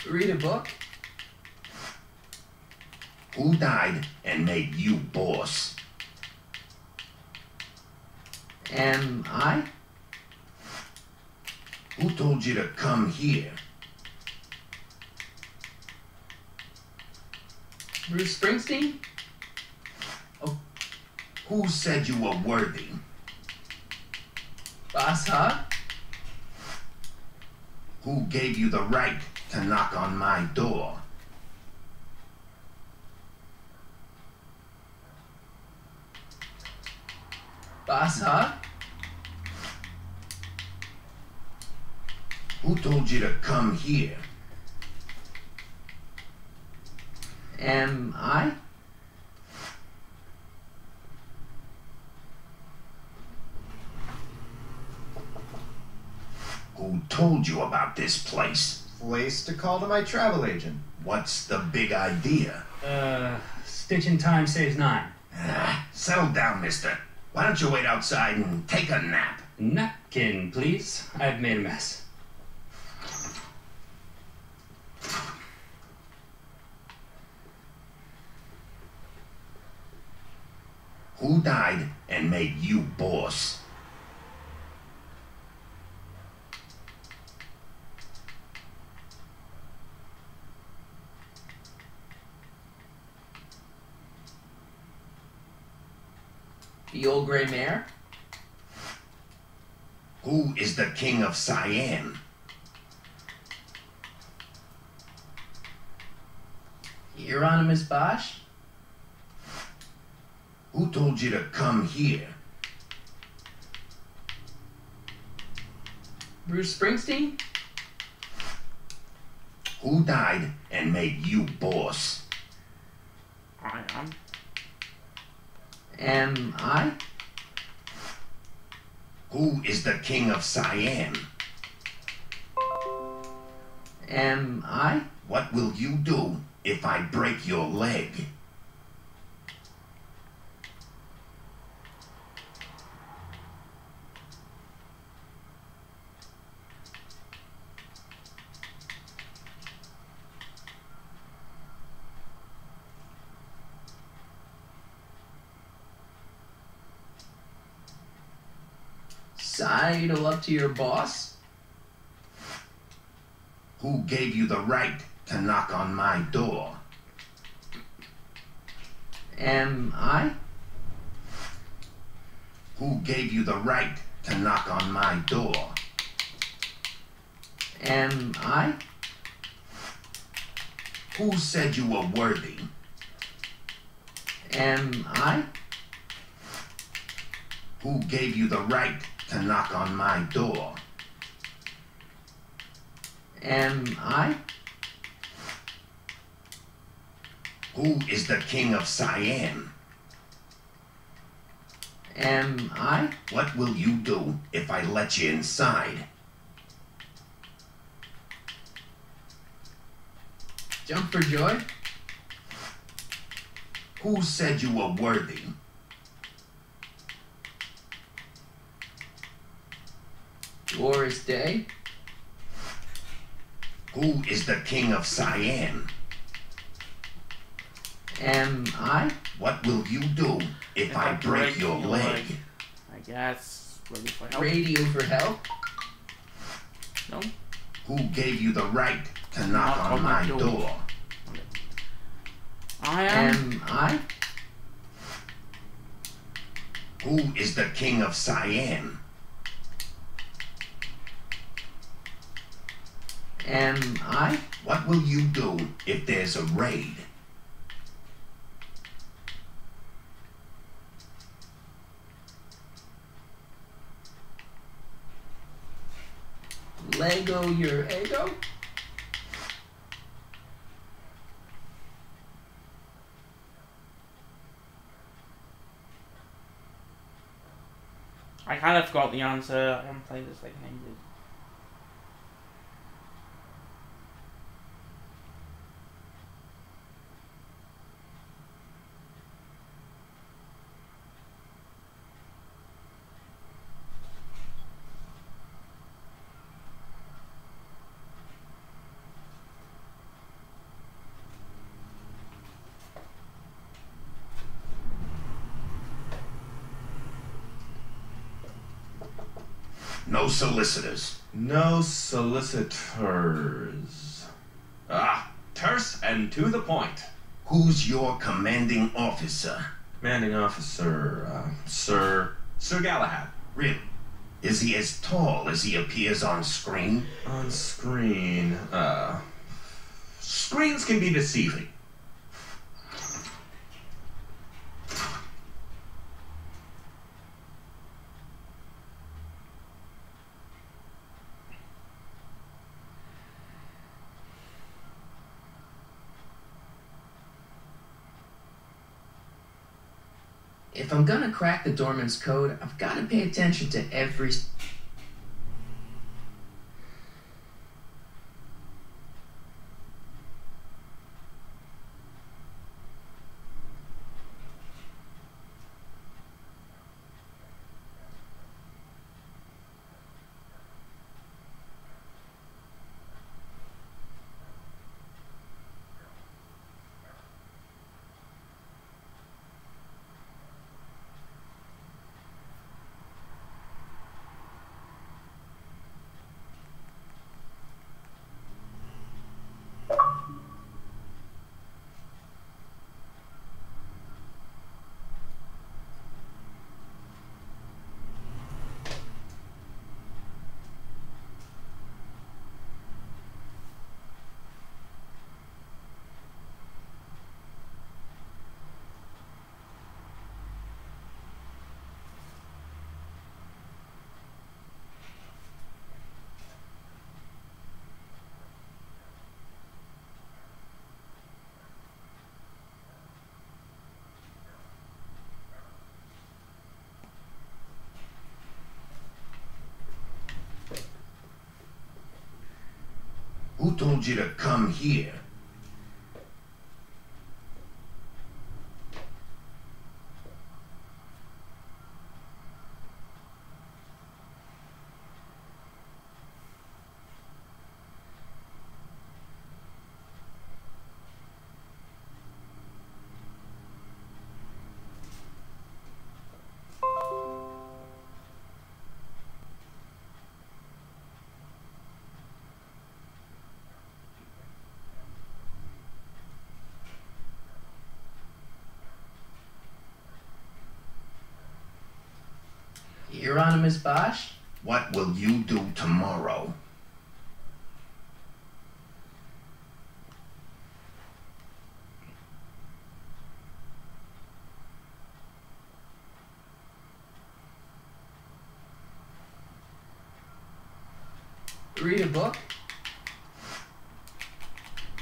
Read a book? Who died and made you boss? Am I? Who told you to come here? Bruce Springsteen? Oh, who said you were worthy? Boss Hogg? Who gave you the right to knock on my door? Boss Hogg? Who told you to come here? Am I? Who told you about this place? Place to call to my travel agent. What's the big idea? Stitch in time saves 9. Settle down, mister. Why don't you wait outside and take a nap? Napkin, please. I've made a mess. Who died and made you boss? The old gray mare? Who is the king of Siam? Hieronymus Bosch? Who told you to come here? Bruce Springsteen? Who died and made you boss? I am. Am I? Who is the king of Siam? Am I? What will you do if I break your leg? Sidle up to your boss? Who gave you the right to knock on my door? Am I? Who gave you the right to knock on my door? Am I? Who said you were worthy? Am I? Who gave you the right to knock on my door? Am I? Who is the king of Siam? Am I? What will you do if I let you inside? Jump for joy? Who said you were worthy? Doris Day? Who is the king of Siam? Am I? What will you do if I break your leg? I guess. Ready for help? Radio for help? No. Who gave you the right to knock on my door? I am. Am I? Who is the king of Siam? Am I? What will you do if there's a raid? Lego your ego? I kind of forgot the answer. I haven't played this like in ages. No solicitors. No solicitors. Ah, terse and to the point. Who's your commanding officer? Commanding officer, Sir Galahad. Really? Is he as tall as he appears on screen? On screen, screens can be deceiving. If I'm gonna crack the doorman's code, I've gotta pay attention to every... Who told you to come here? Hieronymus Bosch? What will you do tomorrow? Read a book?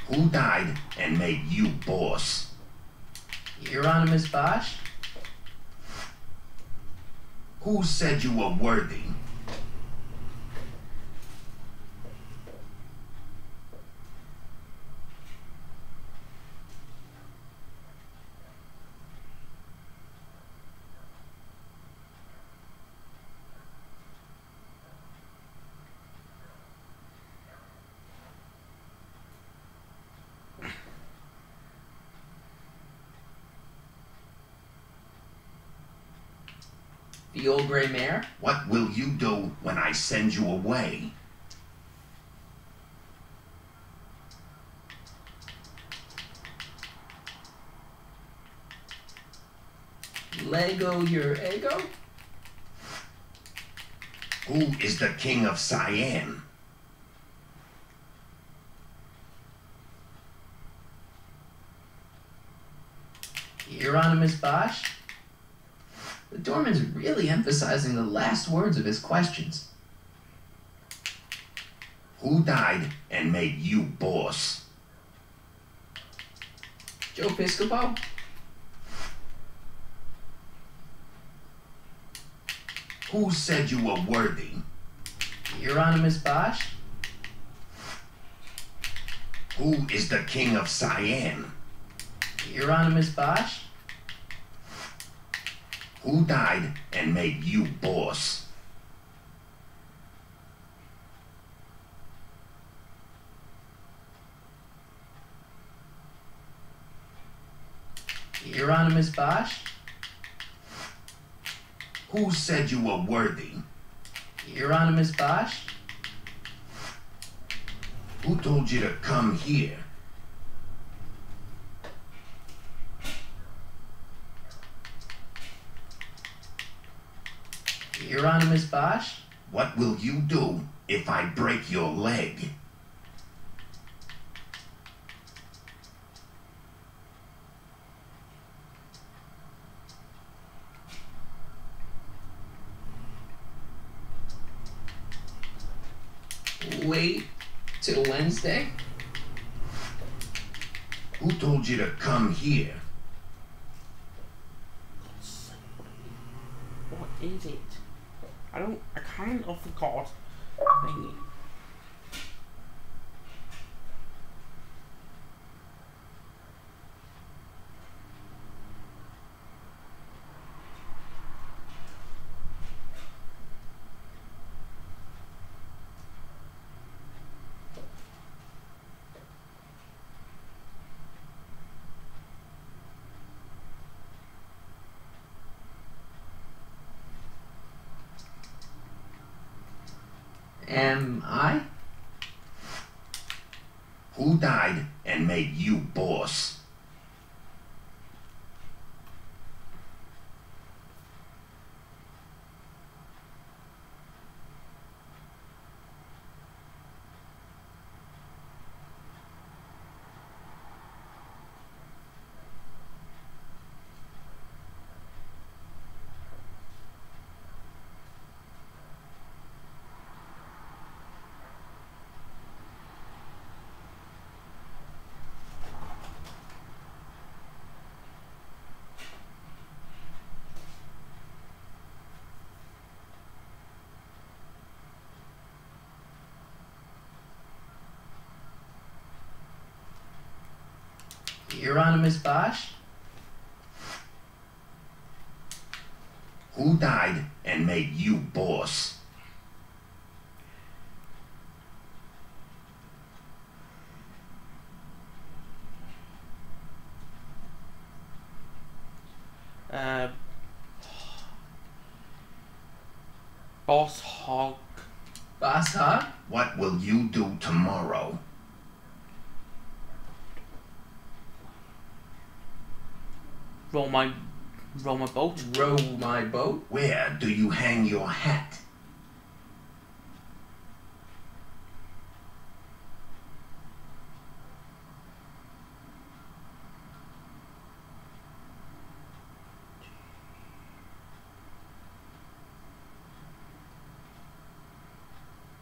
Who died and made you boss? Hieronymus Bosch? Who said you were worthy? The old gray mare? What will you do when I send you away? Lego your ego? Who is the king of Siam? Hieronymus Bosch? The doorman's really emphasizing the last words of his questions. Who died and made you boss? Joe Piscopo? Who said you were worthy? Hieronymus Bosch? Who is the king of Siam? Hieronymus Bosch? Who died and made you boss? Hieronymus Bosch? Who said you were worthy? Hieronymus Bosch? Who told you to come here? Hieronymus Bosch? What will you do if I break your leg? Wait till Wednesday? Who told you to come here? What is it? I kind of forgot. Thingy. Am I? Who died and made you boss? Hieronymus Bosch? Who died and made you boss? Boss Hog. Boss Hog? What will you do tomorrow? Row my boat. Row my boat? Where do you hang your hat?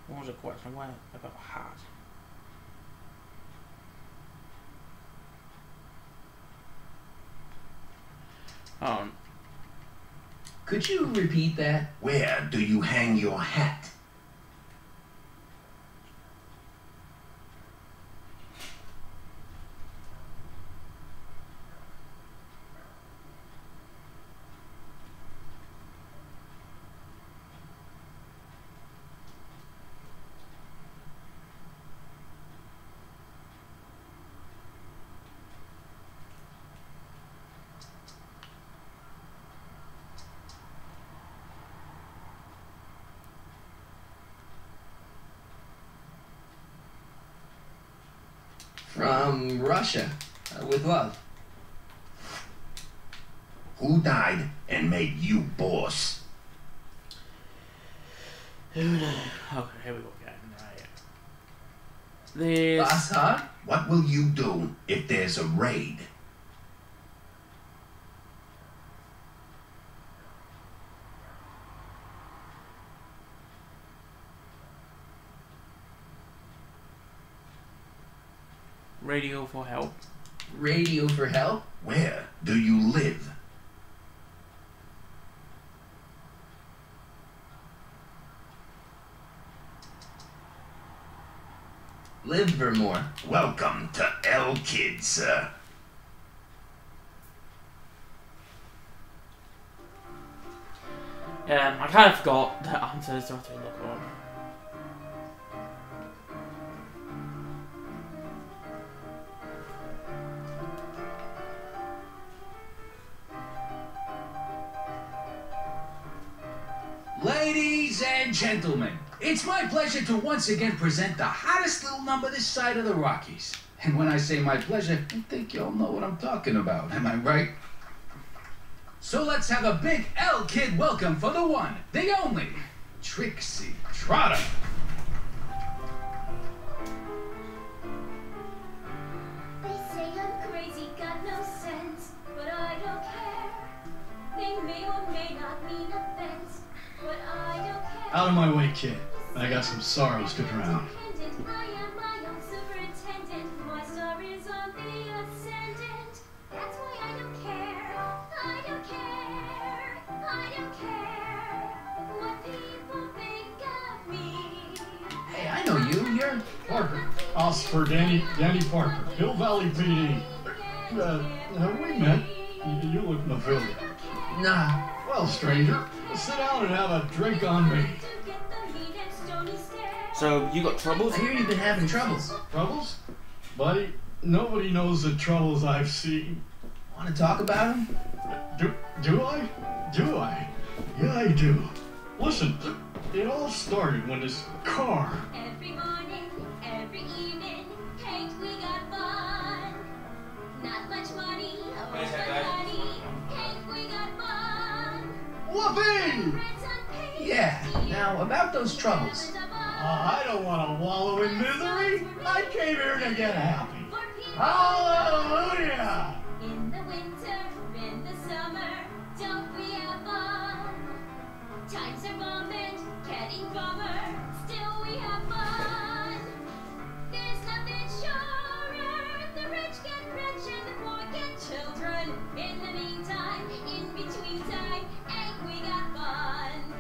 What was the question? Where about hat? Could you repeat that? Where do you hang your hat? From Russia, with love. Who died and made you boss? Okay, here we go again. Right. This. What will you do if there's a raid? Radio for help. Radio for help? Where do you live? Livermore. Welcome to L Kid, sir. I kind of forgot the answers, so I have to look up. Ladies and gentlemen, it's my pleasure to once again present the hottest little number this side of the Rockies. And when I say my pleasure, I think y'all know what I'm talking about, am I right? So let's have a big L Kid welcome for the one, the only, Trixie Trotter. They say I'm crazy, got no sense, but I don't care. They may or may not mean offense, but I don't care. Out of my way, kid. I got some sorrows to drown. I am my own superintendent. My star is on the ascendant. That's why I don't care. I don't care. I don't care what people think of me. Hey, I know you. You're Parker. Oscar Danny Parker. Hill Valley PD. Have we met? You look familiar. Nah. Well, stranger, sit down and have a drink on me. So, you got troubles? I hear you've been having troubles. Troubles? Buddy, nobody knows the troubles I've seen. Want to talk about them? Do I? Do I? Yeah, I do. Listen, it all started when this car... Every morning, every evening, Hank, we got fun. Not much money, a whole lot of money. Hank, we got fun. Whoopee! Yeah. Now, about those troubles. I don't want to wallow in misery. I came here to get happy. Hallelujah! In the winter, in the summer, don't we have fun? Times are bombing, getting bummer, still we have fun. There's nothing surer, the rich get rich and the poor get children. In the meantime, in between time, ain't we got fun?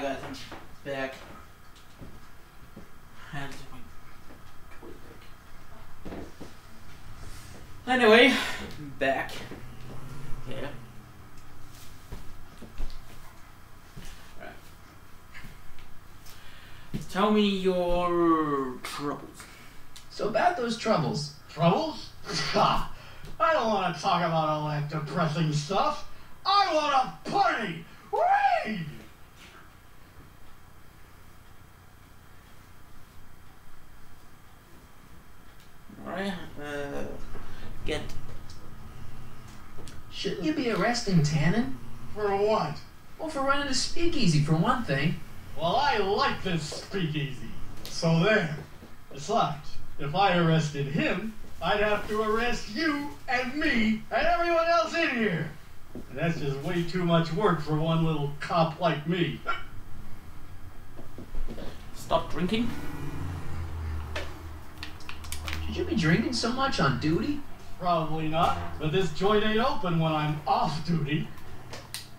I got him back. And anyway, back. Yeah. Right. Tell me your troubles. So about those troubles. Troubles? Ha! I don't want to talk about all that depressing stuff. I want to party! Whee! Alright, get. Shouldn't you be arresting Tannen? For what? Well, for running a speakeasy, for one thing. Well, I like this speakeasy. So there. Besides, if I arrested him, I'd have to arrest you and me and everyone else in here. And that's just way too much work for one little cop like me. Stop drinking. Should you be drinking so much on duty? Probably not, but this joint ain't open when I'm off duty.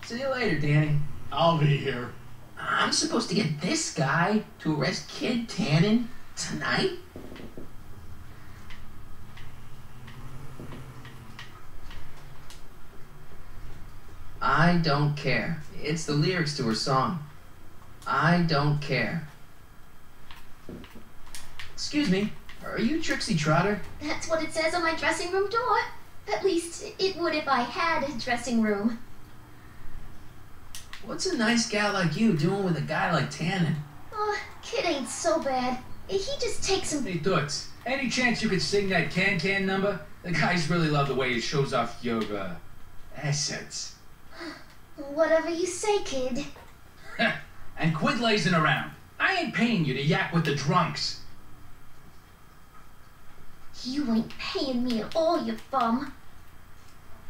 See you later, Danny. I'll be here. I'm supposed to get this guy to arrest Kid Tannen tonight? I don't care. It's the lyrics to her song. I don't care. Excuse me, are you Trixie Trotter? That's what it says on my dressing room door. At least it would if I had a dressing room. What's a nice gal like you doing with a guy like Tannen? Oh, Kid ain't so bad. He just takes some... Hey, Toots, any chance you could sing that Can-Can number? The guys really love the way it shows off your, assets. Whatever you say, Kid. And quit lazing around. I ain't paying you to yak with the drunks. You ain't paying me at all, you bum.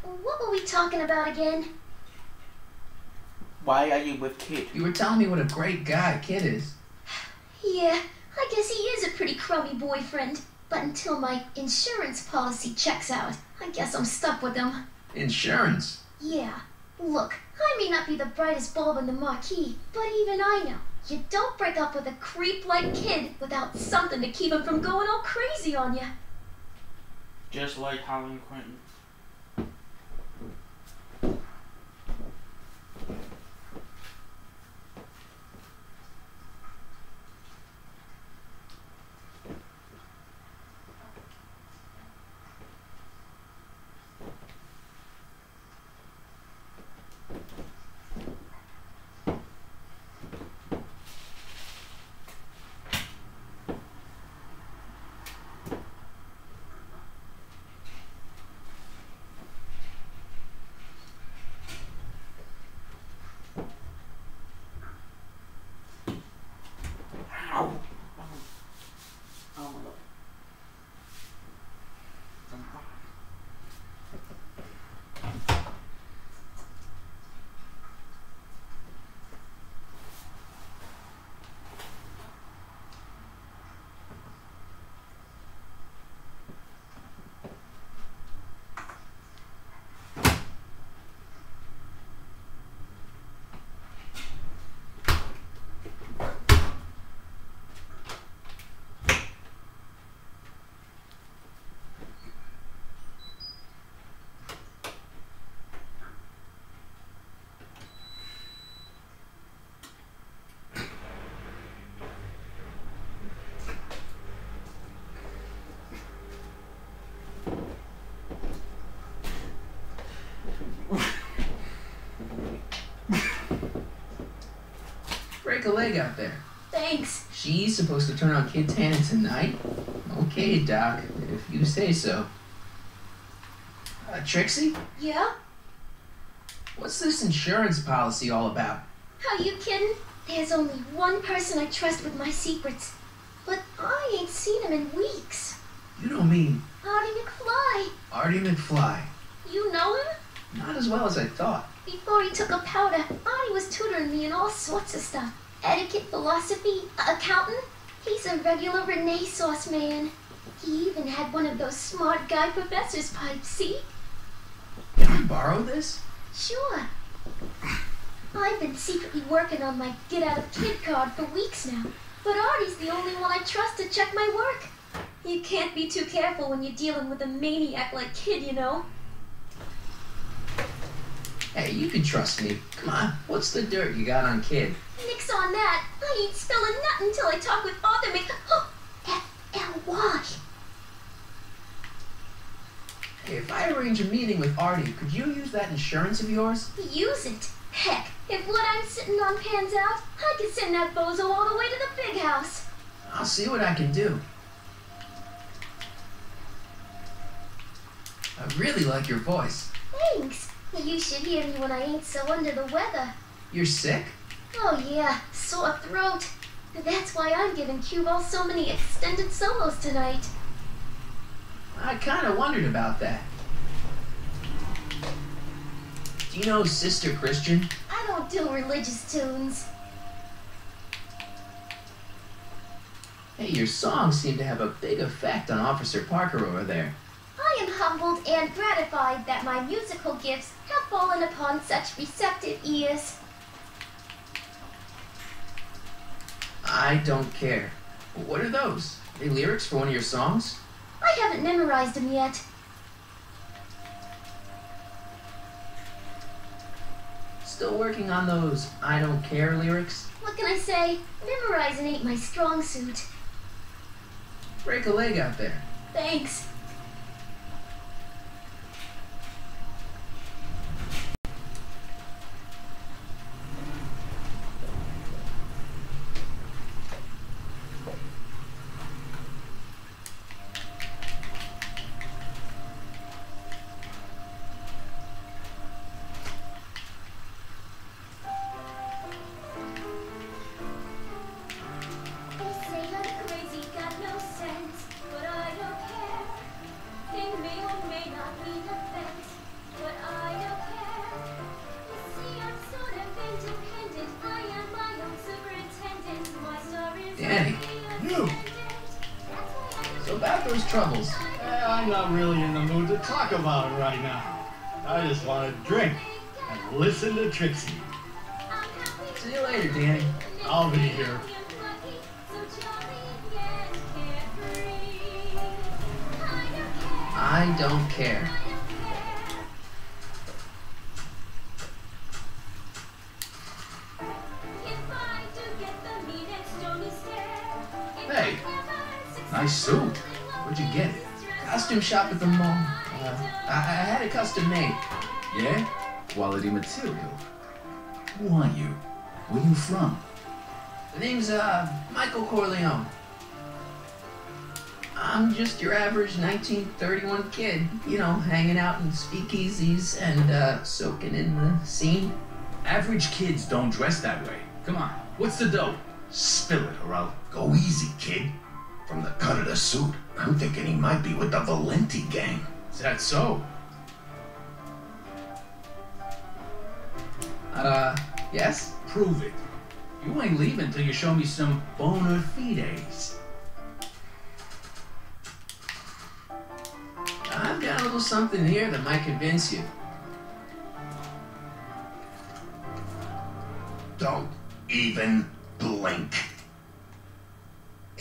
What were we talking about again? Why are you with Kid? You were telling me what a great guy Kid is. Yeah, I guess he is a pretty crummy boyfriend. But until my insurance policy checks out, I guess I'm stuck with him. Insurance? Yeah. Look, I may not be the brightest bulb in the marquee, but even I know you don't break up with a creep like Kid without something to keep him from going all crazy on you. Just like Harlan Quentin. Break a leg out there. Thanks. She's supposed to turn on Kid Tannen tonight? Okay, Doc, if you say so. Trixie? Yeah? What's this insurance policy all about? Are you kidding? There's only one person I trust with my secrets. But I ain't seen him in weeks. You don't mean... Artie McFly. Artie McFly. You know him? Not as well as I thought. Before he took up powder, Artie was tutoring me in all sorts of stuff. Etiquette, philosophy, accounting. He's a regular Renaissance man. He even had one of those smart guy professor's pipes, see? Can I borrow this? Sure. I've been secretly working on my Get Out of Kid card for weeks now, but Artie's the only one I trust to check my work. You can't be too careful when you're dealing with a maniac like Kid, you know. Hey, you can trust me. Come on, what's the dirt you got on Kid? Nix on that. I ain't spilling nothing until I talk with Arthur F-L-Y. Hey, if I arrange a meeting with Artie, could you use that insurance of yours? Use it. Heck, if what I'm sitting on pans out, I can send that bozo all the way to the big house. I'll see what I can do. I really like your voice. Thanks. You should hear me when I ain't so under the weather. You're sick? Oh yeah, sore throat. That's why I'm giving Cue Ball so many extended solos tonight. I kind of wondered about that. Do you know Sister Christian? I don't do religious tunes. Hey, your songs seem to have a big effect on Officer Parker over there. I am humbled and gratified that my musical gifts have fallen upon such receptive ears. I don't care. What are those? Are they lyrics for one of your songs? I haven't memorized them yet. Still working on those I don't care lyrics? What can I say? Memorizing ain't my strong suit. Break a leg out there. Thanks. Danny. You! So about those troubles. I'm not really in the mood to talk about it right now. I just want to drink and listen to Trixie. See you later, Danny. I'll be here. I don't care. Hey, nice suit. Where'd you get it? Costume shop at the mall. I had it custom made. Yeah? Quality material. Who are you? Where you from? The name's, Michael Corleone. I'm just your average 1931 kid, you know, hanging out in speakeasies and, soaking in the scene. Average kids don't dress that way. Come on, what's the dope? Spill it, or I'll... Go easy, kid. From the cut of the suit, I'm thinking he might be with the Valenti gang. Is that so? Yes? Prove it. You ain't leaving till you show me some bona fides. I've got a little something here that might convince you. Don't even blink.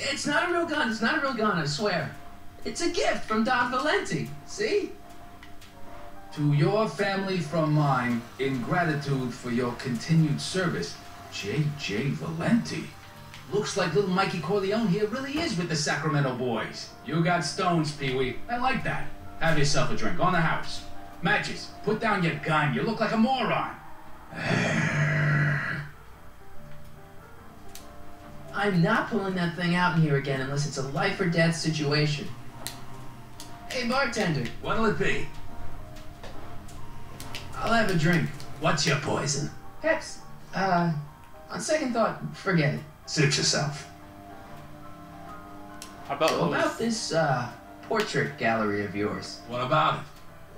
It's not a real gun. It's not a real gun, I swear. It's a gift from Don Valenti. See? To your family from mine, in gratitude for your continued service, J.J. Valenti. Looks like little Mikey Corleone here really is with the Sacramento boys. You got stones, Pee-wee. I like that. Have yourself a drink on the house. Matches, put down your gun. You look like a moron. I'm not pulling that thing out in here again unless it's a life or death situation. Hey, bartender. What'll it be? I'll have a drink. What's your poison? Peps. On second thought, forget it. Suit yourself. How about So about this, portrait gallery of yours. What about it?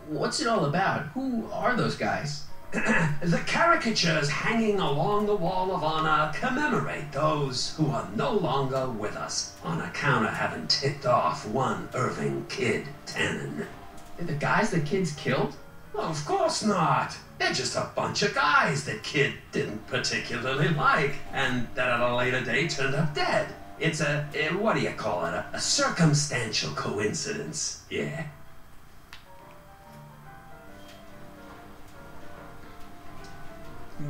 What's it all about? Who are those guys? The caricatures hanging along the wall of honor commemorate those who are no longer with us on account of having ticked off one Irving Kid Tannen. They're the guys the kids killed? Well, of course not. They're just a bunch of guys that Kid didn't particularly like, and that at a later date turned up dead. It's what do you call it? A circumstantial coincidence. Yeah.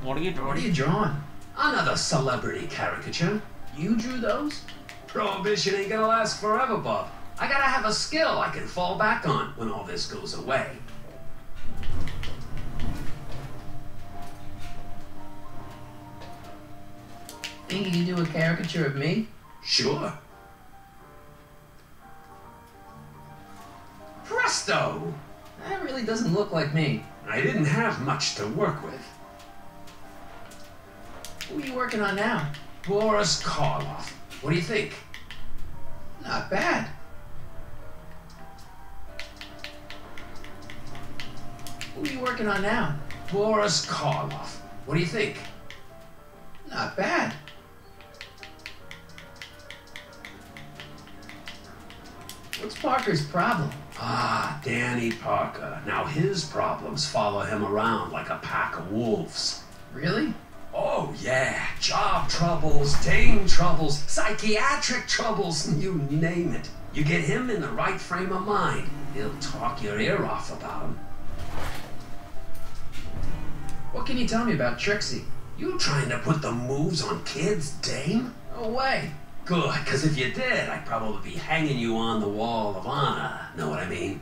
What are you drawing? What are you drawing? Another celebrity caricature. You drew those? Prohibition ain't gonna last forever, Bob. I gotta have a skill I can fall back on when all this goes away. Think you can do a caricature of me? Sure. Presto! That really doesn't look like me. I didn't have much to work with. Who are you working on now? Boris Karloff. What do you think? Not bad. Who are you working on now? Boris Karloff. What do you think? Not bad. What's Parker's problem? Ah, Danny Parker. Now his problems follow him around like a pack of wolves. Really? Oh, yeah. Job troubles, dame troubles, psychiatric troubles, you name it. You get him in the right frame of mind, he'll talk your ear off about him. What can you tell me about Trixie? You trying to put the moves on Kid's dame? No way. Good, because if you did, I'd probably be hanging you on the wall of honor. Know what I mean?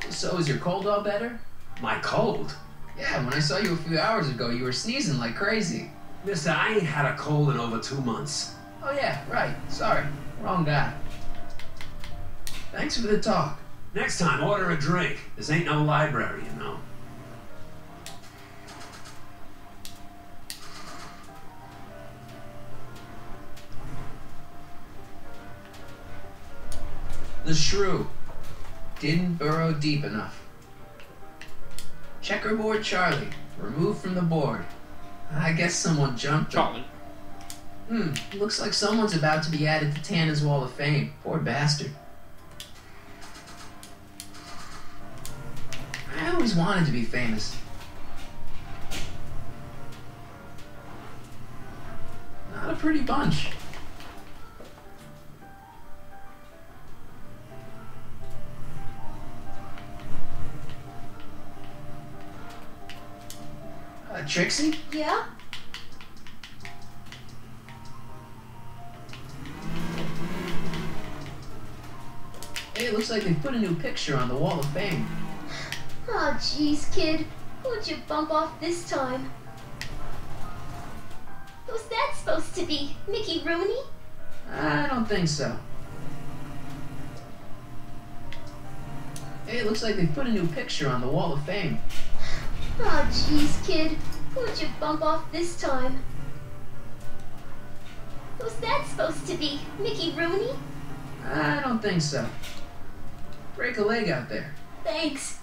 So is your cold all better? My cold? Yeah, when I saw you a few hours ago, you were sneezing like crazy. Mister, I ain't had a cold in over 2 months. Oh yeah, right. Sorry. Wrong guy. Thanks for the talk. Next time, order a drink. This ain't no library, you know. The shrew didn't burrow deep enough. Checkerboard Charlie, removed from the board. I guess someone jumped him. Charlie. Looks like someone's about to be added to Tana's Wall of Fame. Poor bastard. I always wanted to be famous. Not a pretty bunch. Trixie? Yeah? Hey, it looks like they put a new picture on the Wall of Fame. Aw, jeez, kid. Who'd you bump off this time? Who's that supposed to be? Mickey Rooney? I don't think so. Hey, it looks like they put a new picture on the Wall of Fame. Aw, jeez, kid. Who'd you bump off this time? Who's that supposed to be? Mickey Rooney? I don't think so. Break a leg out there. Thanks.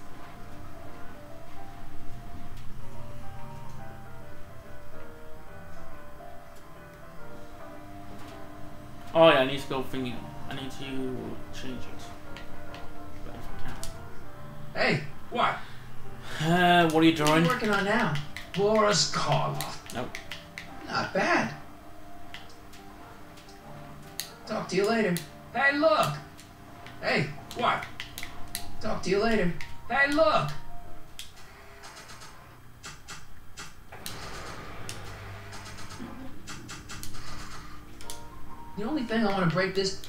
Oh yeah, I need to go thingy. I need to change it. But if I Hey, what? can. What are you what are drawing? you working on now? Boris Karloff. Nope. Not bad. Talk to you later. Hey, look! Hey, What? talk to you later. Hey, look! The only thing I want to break this...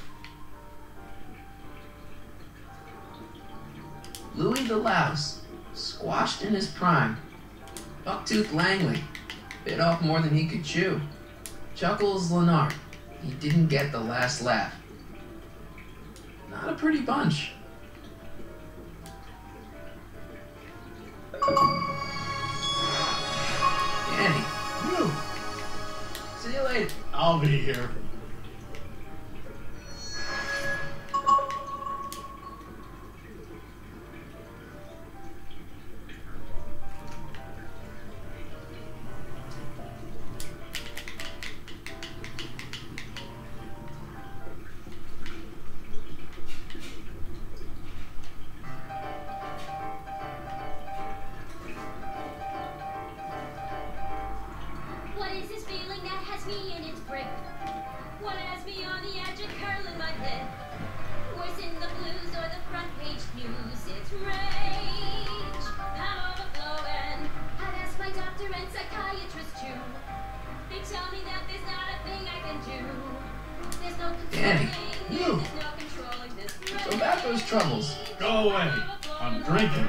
Louis the Louse, squashed in his prime. Bucktooth Langley, bit off more than he could chew. Chuckles Lennart, he didn't get the last laugh. Not a pretty bunch. Danny, You, see you later. I'll be here. grip. One has me on the edge of curling my lip. Worse in the blues or the front page news. It's rage. I'm overflowing. I'd ask my doctor and psychiatrist too. They tell me that there's not a thing I can do. There's no Danny, controlling. There's no controlling this rage. So about those troubles. Go away. I'm drinking.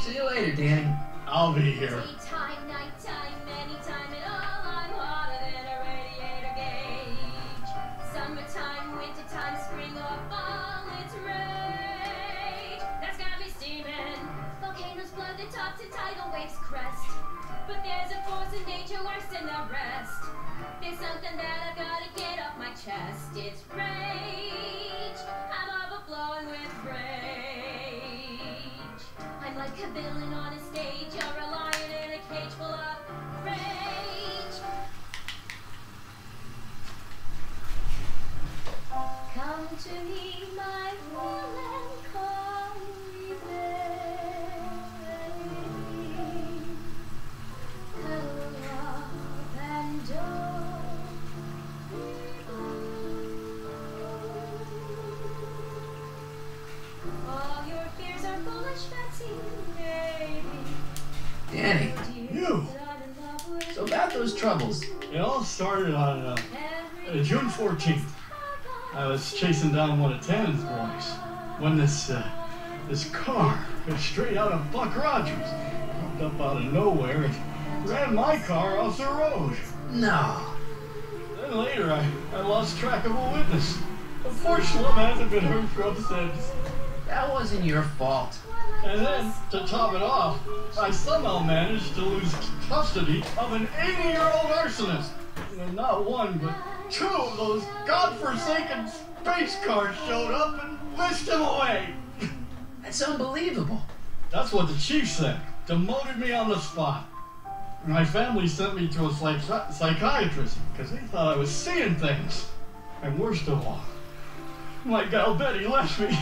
See you later, Danny. I'll be here. Daytime, nighttime, anytime at all, I'm hotter than a radiator gauge. Summertime, wintertime, spring or fall, it's rage. That's got me steaming. Volcanoes flood the tops and tidal waves crest. But there's a force in nature worse than the rest. There's something that I've gotta get off my chest. It's rage. I'm overflowing with rage. I'm like a villain on a stage or a lion in a cage full of rage. Come to me, my melancholy babe. Cuddle up and don't be blue. All your fears are foolish, Betsy, baby. Danny, You! so about those troubles. It all started on June 14th. I was chasing down one of Tannen's boys when this car straight out of Buck Rogers popped up out of nowhere and ran my car off the road. No. Then later I lost track of a witness. Unfortunately, I hasn't been heard from since. That wasn't your fault. And then, to top it off, I somehow managed to lose custody of an 80-year-old arsonist. And not one, but two of those godforsaken space cars showed up and whisked him away. That's unbelievable. That's what the chief said. Demoted me on the spot. My family sent me to a psychiatrist because they thought I was seeing things. And worst of all, my gal Betty left me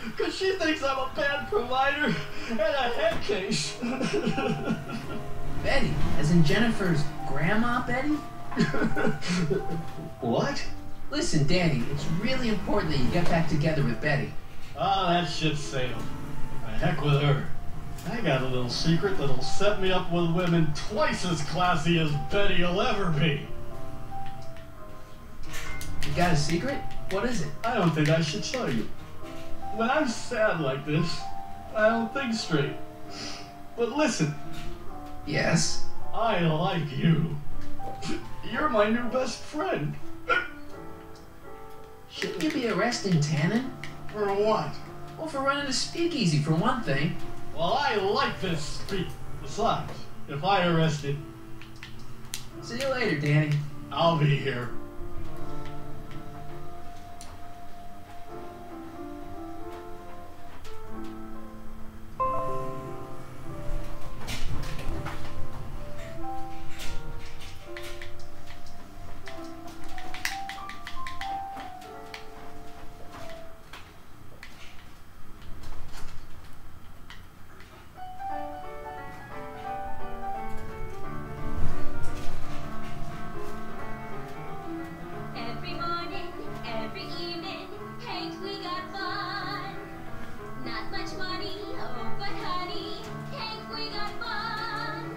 because she thinks I'm a bad provider and a head case. Betty, as in Jennifer's grandma Betty? What? Listen, Danny, it's really important that you get back together with Betty. Ah, that ship sailed. The heck with her. I got a little secret that'll set me up with women twice as classy as Betty will ever be. You got a secret? What is it? I don't think I should tell you. When I'm sad like this, I don't think straight. But listen. Yes? I like you. You're my new best friend. Shouldn't you be arresting Tannen? For what? Well, for running a speakeasy, for one thing. Well, I like this speak. Besides, if I arrest it... See you later, Danny. I'll be here. Every morning, every evening, Hank, we got fun. Not much money, oh, but honey, Hank, we got fun.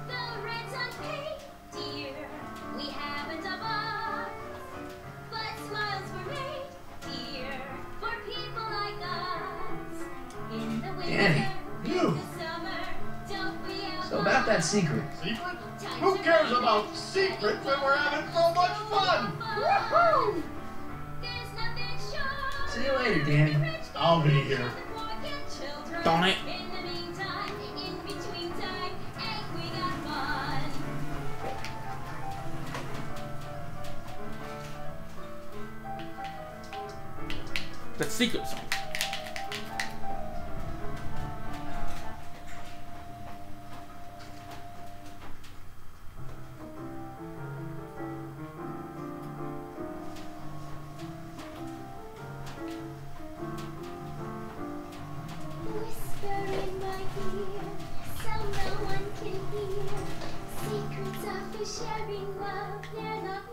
The rent's unpaid, dear, we haven't a box. But smiles were made, dear, for people like us. In the winter, Danny, in the summer, don't we have So about that secret. Secret? Who cares about secrets when we're having so much fun? Woohoo! There's nothing sure. See you later, Danny. I'll be here. Darn it. In the meantime, in between time, Hank, we got fun. The secret song. Whisper in my ear, so no one can hear. Secrets are for sharing love, they're not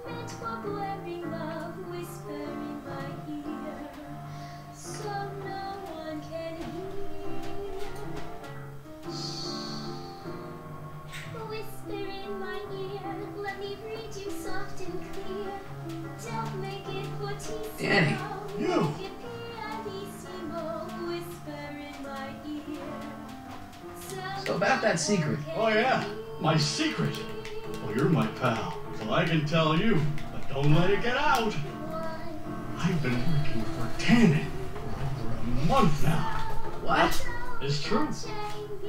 Danny. You! So about that secret. Oh yeah, my secret. Well, you're my pal, so I can tell you, but don't let it get out. I've been working for Tannen for over a month now. What? It's true.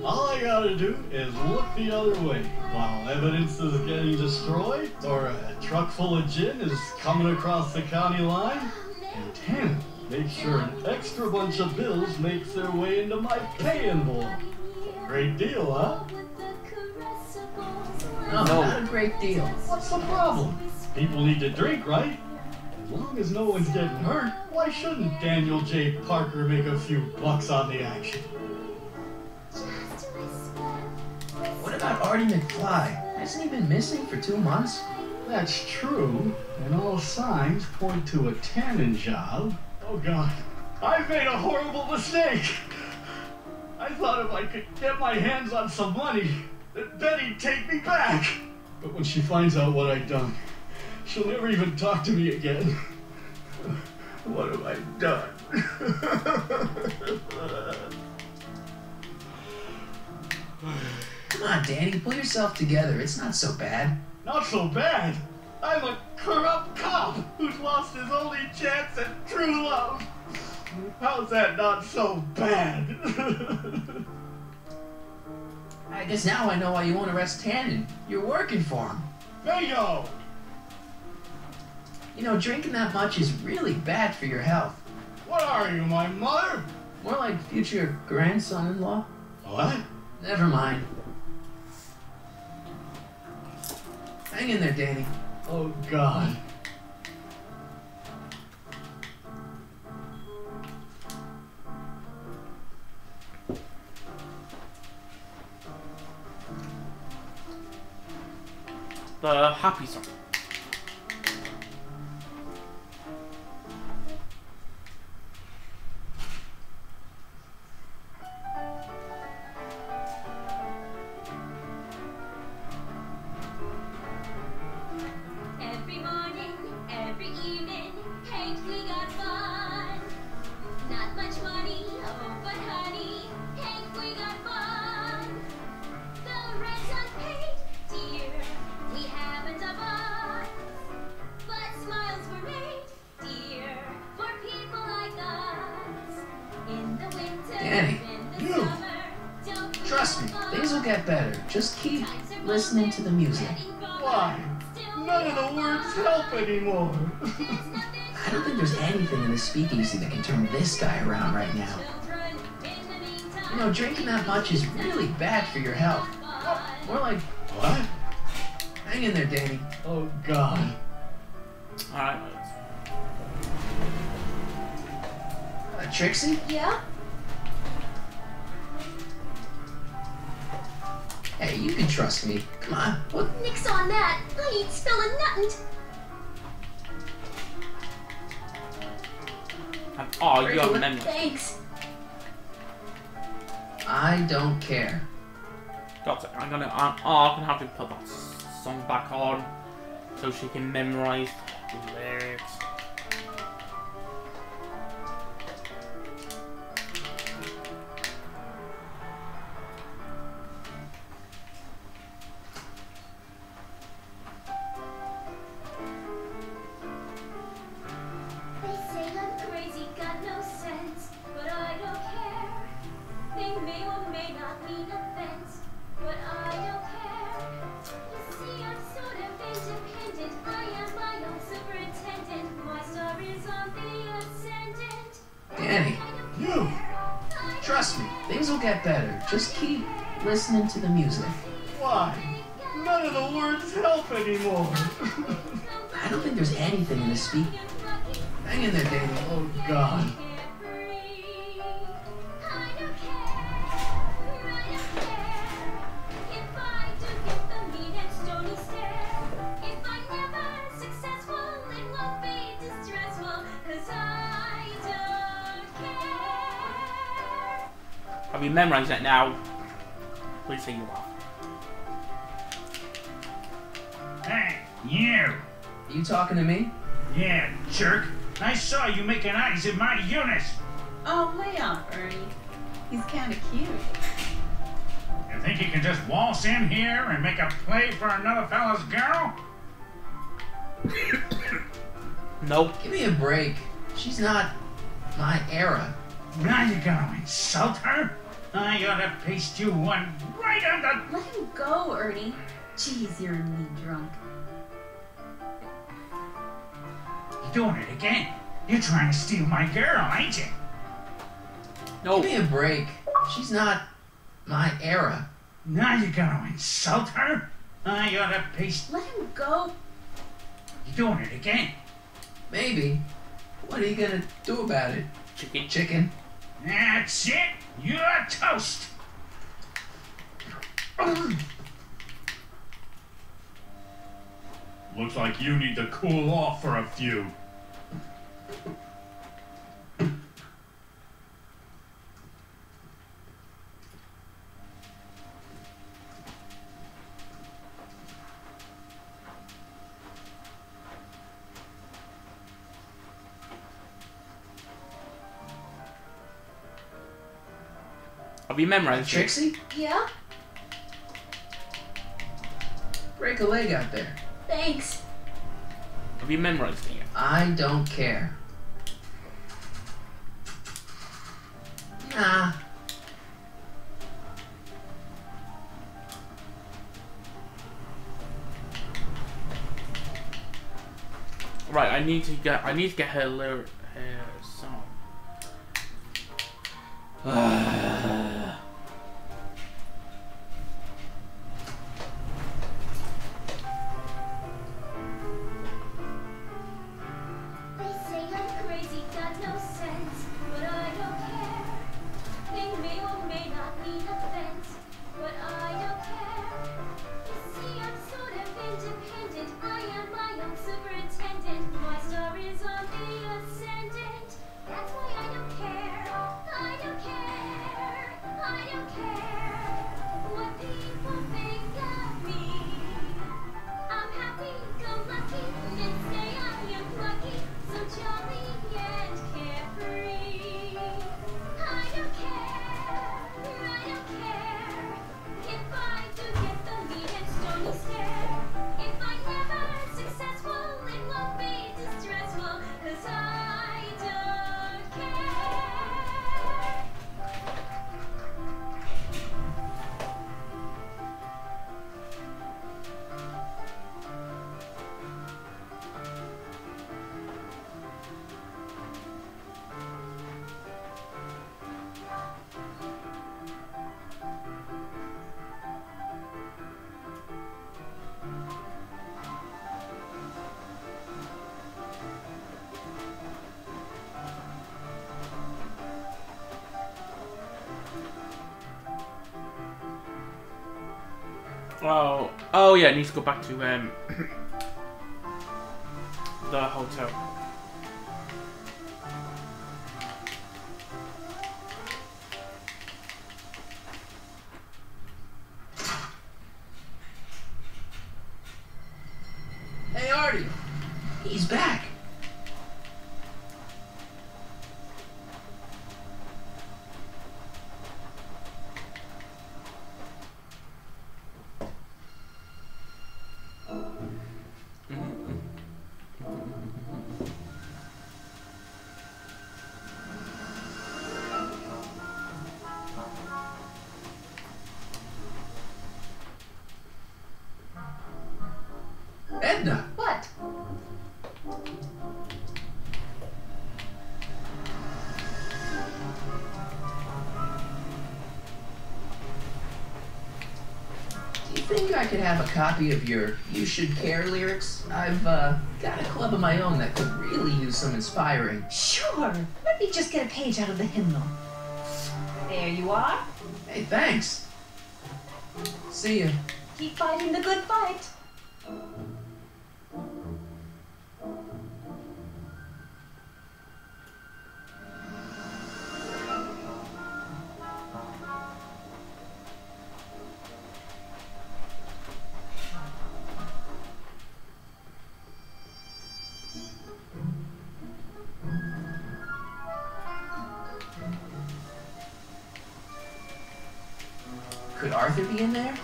All I gotta do is look the other way while evidence is getting destroyed or a truck full of gin is coming across the county line. And Tannen makes sure an extra bunch of bills makes their way into my pay envelope. Great deal, huh? No, not a great deal. What's the problem? People need to drink, right? As long as no one's getting hurt, why shouldn't Daniel J. Parker make a few bucks on the action? What about Artie McFly? Hasn't he been missing for 2 months? That's true, and all signs point to a Tannen job. Oh God, I've made a horrible mistake! I thought if I could get my hands on some money, that Betty'd take me back! But when she finds out what I've done, she'll never even talk to me again. What have I done? Come on, Danny, pull yourself together. It's not so bad. Not so bad? I'm a corrupt cop who's lost his only chance at true love. How's that not so bad? I guess now I know why you won't arrest Tannen. You're working for him. Bingo! You know, drinking that much is really bad for your health. What are you, my mother? More like future grandson-in-law. What? Never mind. Hang in there, Danny. Oh, God. The happy song. Every morning, every evening, Hank, we got fun. Not much money, oh, but honey, Hank, we got fun. The rent's unpaid, dear, we haven't a bus. But smiles were made, dear, for people like us. In the winter, Danny, in the summer, don't trust me, things will get better. Just keep listening to the music. Why? None of the words help anymore. I don't think there's anything in the speakeasy that can turn this guy around right now. You know, drinking that much is really bad for your health. More like... What? Hang in there, Danny. Oh, God. Alright. Trixie? Yeah? Hey, you can trust me. Come on. What? Nix on that. I ain't spilling nothing. Oh, you have memory. Thanks. I don't care. Got it. I'm gonna have to put that song back on so she can memorize the lyrics. They say I'm crazy, got no sense, but I don't care. They may or may not mean offense, but I don't care. You see, I'm sort of independent. I am my own superintendent. My star is on the ascendant. Danny, You! trust me. Things will get better. Just keep listening to the music. Why? None of the words help anymore. I don't think there's anything in the speak. Hang in there, Danny. Oh, God. Have you memorized that now? Please say you are. Hey, you! Are you talking to me? Yeah, jerk. I saw you making eyes at my Eunice. Oh, lay off, Ernie. He's kind of cute. You think you can just waltz in here and make a play for another fella's girl? Nope. Give me a break. She's not my era. Now you're gonna insult her? I ought to paste you one right on the... Let him go, Ernie. Jeez, you're me drunk. You're doing it again. You're trying to steal my girl, ain't you? Give me a break. She's not my era. Now you're gonna insult her? I ought to paste... Let him go. You're doing it again. Maybe. What are you gonna do about it? Chicken. That's it. You're toast. Looks like you need to cool off for a few. Have you memorized it? Trixie? Yeah? Break a leg out there. Thanks. Have you memorized it yet? I don't care. Nah. Right, I need to get her song. They say I'm crazy, got no sense, but I don't care. They may or may not mean offense, but I don't care. You see, I'm sort of independent. I am my own superintendent. My star is on the ascendant. That's why I don't care. I don't care. I don't care what people think of me. I'm happy, go lucky, and say I am lucky, so jolly and carefree. I don't care if I do get the mean and stony stare. If I'm never successful, it won't be distressful, 'cause I don't care. Oh yeah, I need to go back to the hotel. Hey, Artie. He's back. Edna. What? Do you think I could have a copy of your You Should Care lyrics? I've got a club of my own that could really use some inspiring. Sure. Let me just get a page out of the hymnal. There you are. Hey, thanks. See ya. Keep fighting the good fight. Could Arthur be in there?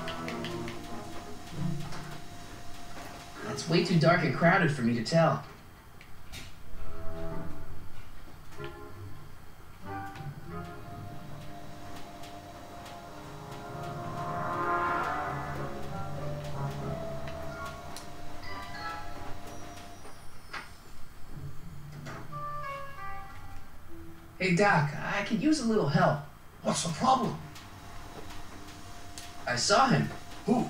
It's way too dark and crowded for me to tell. Hey, Doc, I could use a little help. What's the problem? I saw him. Who?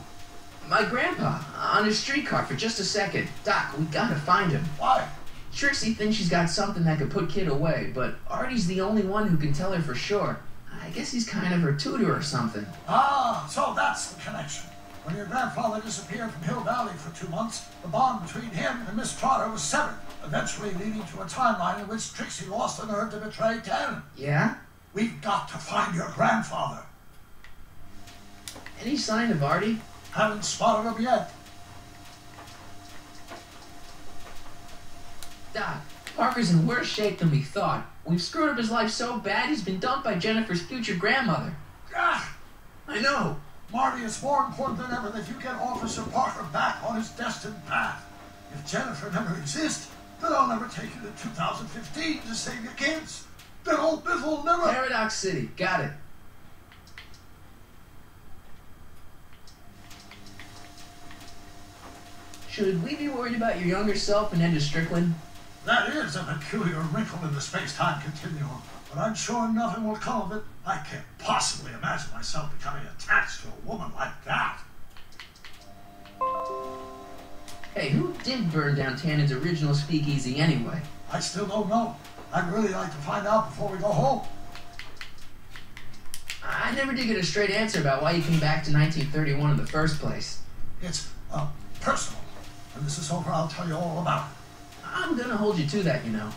My grandpa, on a streetcar for just a second. Doc, we gotta find him. Why? Trixie thinks she's got something that could put Kid away, but Artie's the only one who can tell her for sure. I guess he's kind of her tutor or something. Ah, so that's the connection. When your grandfather disappeared from Hill Valley for 2 months, the bond between him and Miss Trotter was severed, eventually leading to a timeline in which Trixie lost the nerve to betray Tannen. Yeah? We've got to find your grandfather. Any sign of Artie? Haven't spotted him yet. Doc, Parker's in worse shape than we thought. We've screwed up his life so bad he's been dumped by Jennifer's future grandmother. Ah, I know. Marty, it's more important than ever that you get Officer Parker back on his destined path. If Jennifer never exists, then I'll never take you to 2015 to save your kids. Then old Biff will never... Paradox City, got it. Should we be worried about your younger self and Enda Strickland? That is a peculiar wrinkle in the space-time continuum, but I'm sure nothing will come of it. I can't possibly imagine myself becoming attached to a woman like that. Hey, who did burn down Tannen's original speakeasy anyway? I still don't know. I'd really like to find out before we go home. I never did get a straight answer about why you came back to 1931 in the first place. It's, personal. When this is over, I'll tell you all about it. I'm gonna hold you to that, you know.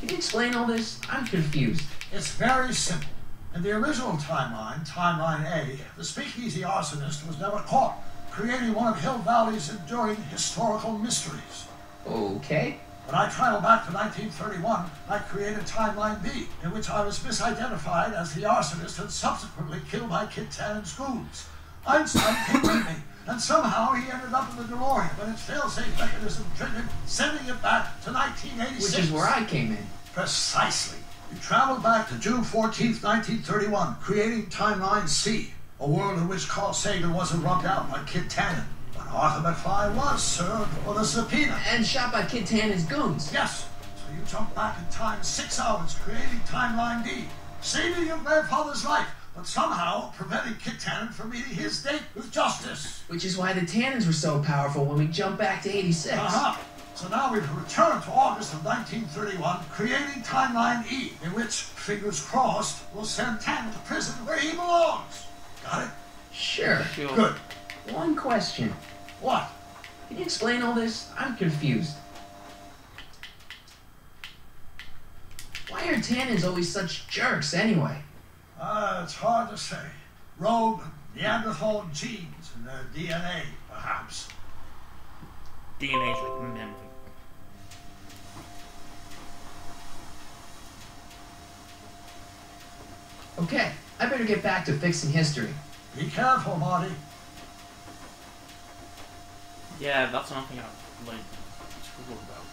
Can you explain all this? I'm confused. It's very simple. In the original timeline, Timeline A, the speakeasy arsonist was never caught, creating one of Hill Valley's enduring historical mysteries. Okay. When I traveled back to 1931, I created Timeline B, in which I was misidentified as the arsonist and subsequently killed by Kid Tannen's goons. Einstein came with me, and somehow he ended up in the DeLorean when its failsafe mechanism triggered, sending it back to 1986. Which is where I came in. Precisely. You traveled back to June 14th, 1931, creating Timeline C, a world in which Carl Sagan wasn't rubbed out by Kid Tannen, but Arthur McFly was served with a subpoena. And shot by Kid Tannen's goons. Yes. So you jumped back in time 6 hours, creating Timeline D, saving your grandfather's life, but somehow preventing Kid Tannen from meeting his date with justice. Which is why the Tannens were so powerful when we jumped back to 86. Uh-huh. So now we've returned to August of 1931, creating Timeline E, in which, fingers crossed, we'll send Tannen to prison where he belongs. Got it? Sure. Good. One question. What? Can you explain all this? I'm confused. Why are Tannens always such jerks anyway? It's hard to say. Rogue Neanderthal genes in their DNA, perhaps. DNA's like memory. Okay, I better get back to fixing history. Be careful, Marty. Yeah, that's nothing I've like screwed about.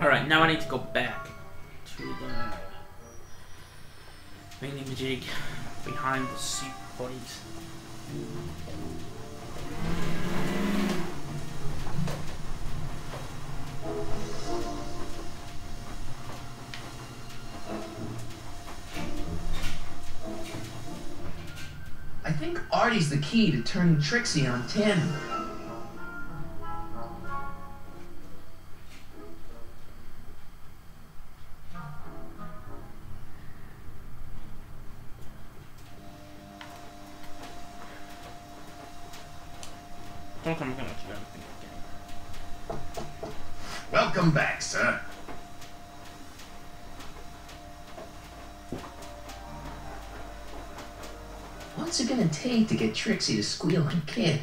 Alright, now I need to go back to the main jig behind the seat bodies. Artie's the key to turning Trixie on Tannen. I don't think I'm gonna do anything again. Welcome back, sir. What's it gonna take to get Trixie to squeal on Kid?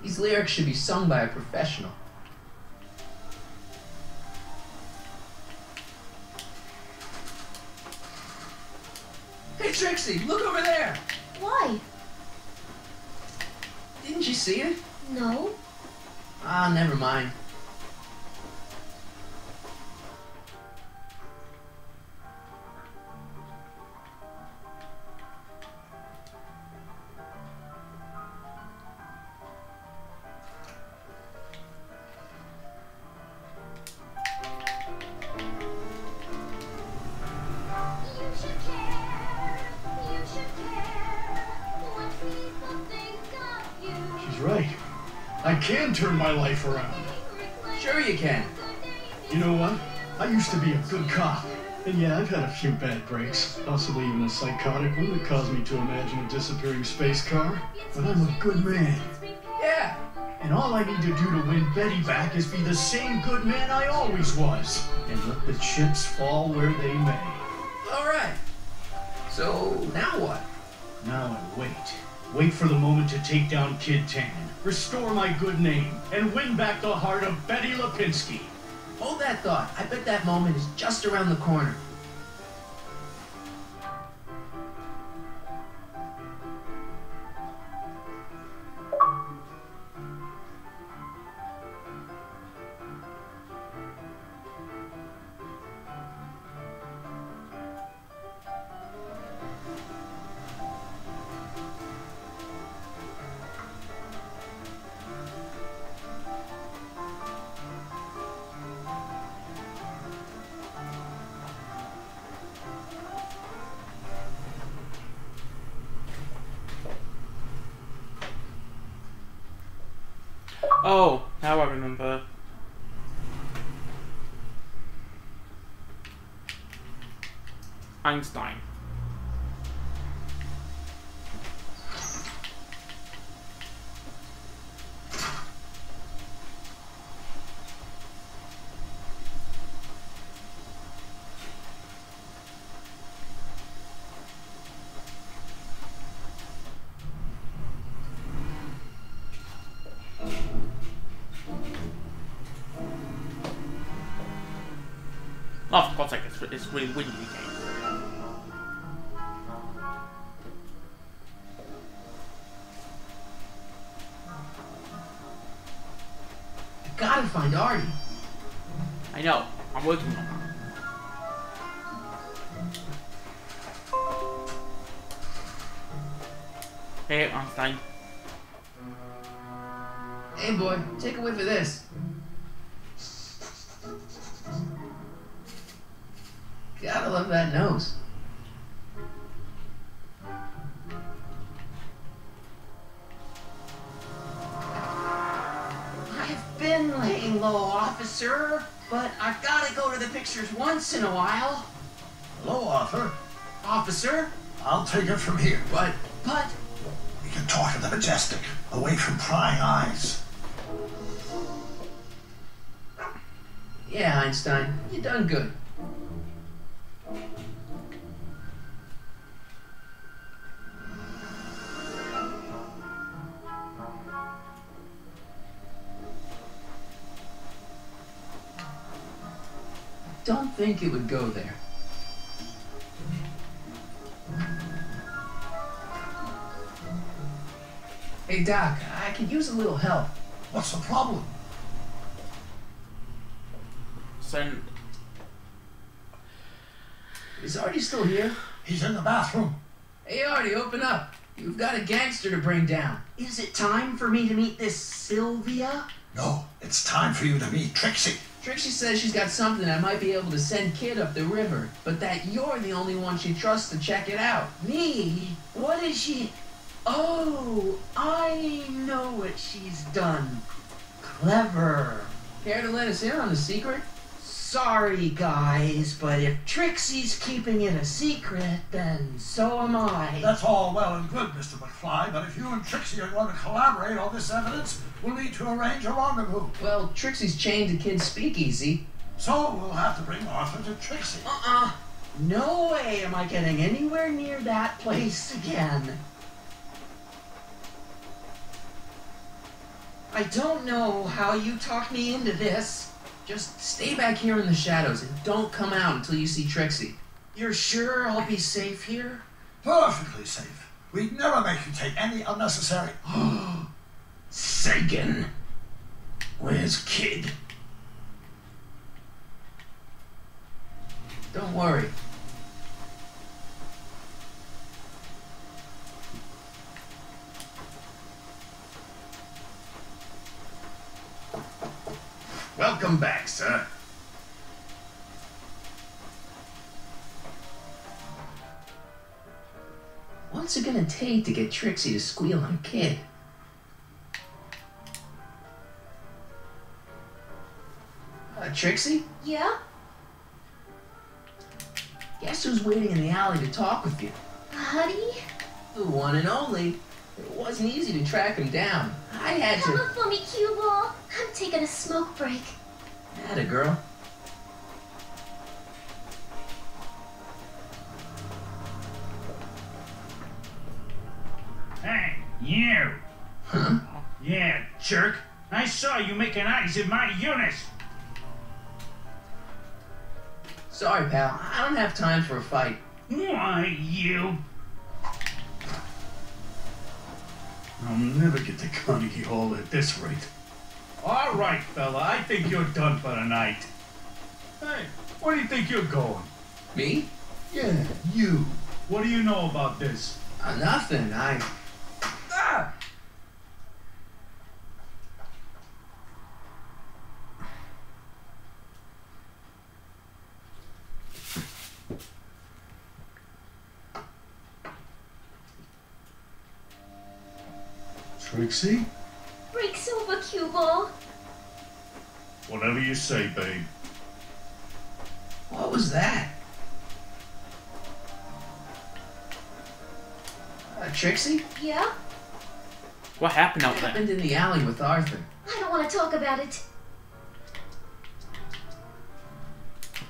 These lyrics should be sung by a professional. Hey Trixie, look over there! Why? Didn't you see it? No. Ah, never mind. She's right. I can turn my life around. Sure you can. You know what? I used to be a good cop. And yeah, I've had a few bad breaks. Possibly even a psychotic one that caused me to imagine a disappearing space car. But I'm a good man. Yeah. And all I need to do to win Betty back is be the same good man I always was. And let the chips fall where they may. Alright. So, now what? Now I wait. Wait for the moment to take down Kid Tannen, restore my good name, and win back the heart of Betty Lipinski. Hold that thought. I bet that moment is just around the corner. Oh, now I remember. Einstein. Oh, for God's sake, it's really windy again. I gotta find Artie. I know. I'm working on that. Hey, Einstein. Hey boy, take a whiff of this. Gotta love that nose. I've been laying low, officer, but I've gotta go to the pictures once in a while. Hello, Arthur. Officer? I'll take it from here. But we can talk to the Majestic, away from prying eyes. Yeah, Einstein, you done good. Don't think it would go there. Hey Doc, I could use a little help. What's the problem? So, is Artie still here? He's in the bathroom. Hey Artie, open up. You've got a gangster to bring down. Is it time for me to meet this Sylvia? No, it's time for you to meet Trixie. Trixie says she's got something that might be able to send Kid up the river, but that you're the only one she trusts to check it out. Me? What is she? Oh, I know what she's done. Clever. Care to let us in on the secret? Sorry, guys, but if Trixie's keeping it a secret, then so am I. That's all well and good, Mr. McFly, but if you and Trixie are going to collaborate on this evidence, we'll need to arrange a rendezvous. Well, Trixie's chained to Kid's speakeasy. So we'll have to bring Arthur to Trixie. No way am I getting anywhere near that place again. I don't know how you talked me into this. Just stay back here in the shadows and don't come out until you see Trixie. You're sure I'll be safe here? Perfectly safe. We'd never make you take any unnecessary... Sagan. Where's Kid? Don't worry. Welcome back, sir. What's it gonna take to get Trixie to squeal on Kid? Trixie? Yeah? Guess who's waiting in the alley to talk with you? Honey? The one and only. It wasn't easy to track him down. I had Come to... up for me, cue ball. I'm taking a smoke break. Atta girl. Hey, you! Huh? Yeah, jerk. I saw you making eyes at my Eunice. Sorry, pal. I don't have time for a fight. Why, you? I'll never get to Carnegie Hall at this rate. All right, fella, I think you're done for the night. Hey, where do you think you're going? Me? Yeah, you. What do you know about this? Nothing. Ah! Trixie? Break's over, cue ball. Whatever you say, babe. What was that? Trixie? Yeah? What happened out What there? happened in the alley with Arthur? I don't want to talk about it.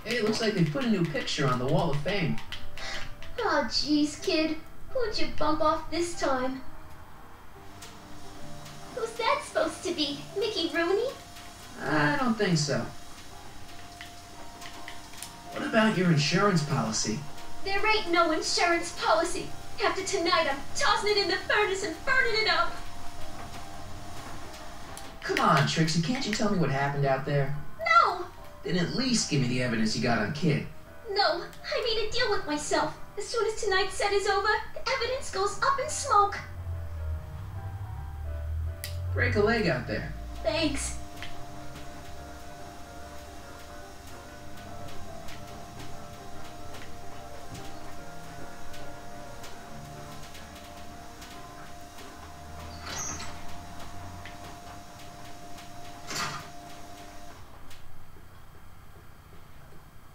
Hey, it looks like they put a new picture on the Wall of Fame. Oh, jeez, kid. Who'd you bump off this time? Who's that supposed to be? Mickey Rooney? I don't think so. What about your insurance policy? There ain't no insurance policy. After tonight, I'm tossing it in the furnace and burning it up. Come on, Trixie, can't you tell me what happened out there? No! Then at least give me the evidence you got on Kid. No, I made a deal with myself. As soon as tonight's set is over, the evidence goes up in smoke. Break a leg out there. Thanks.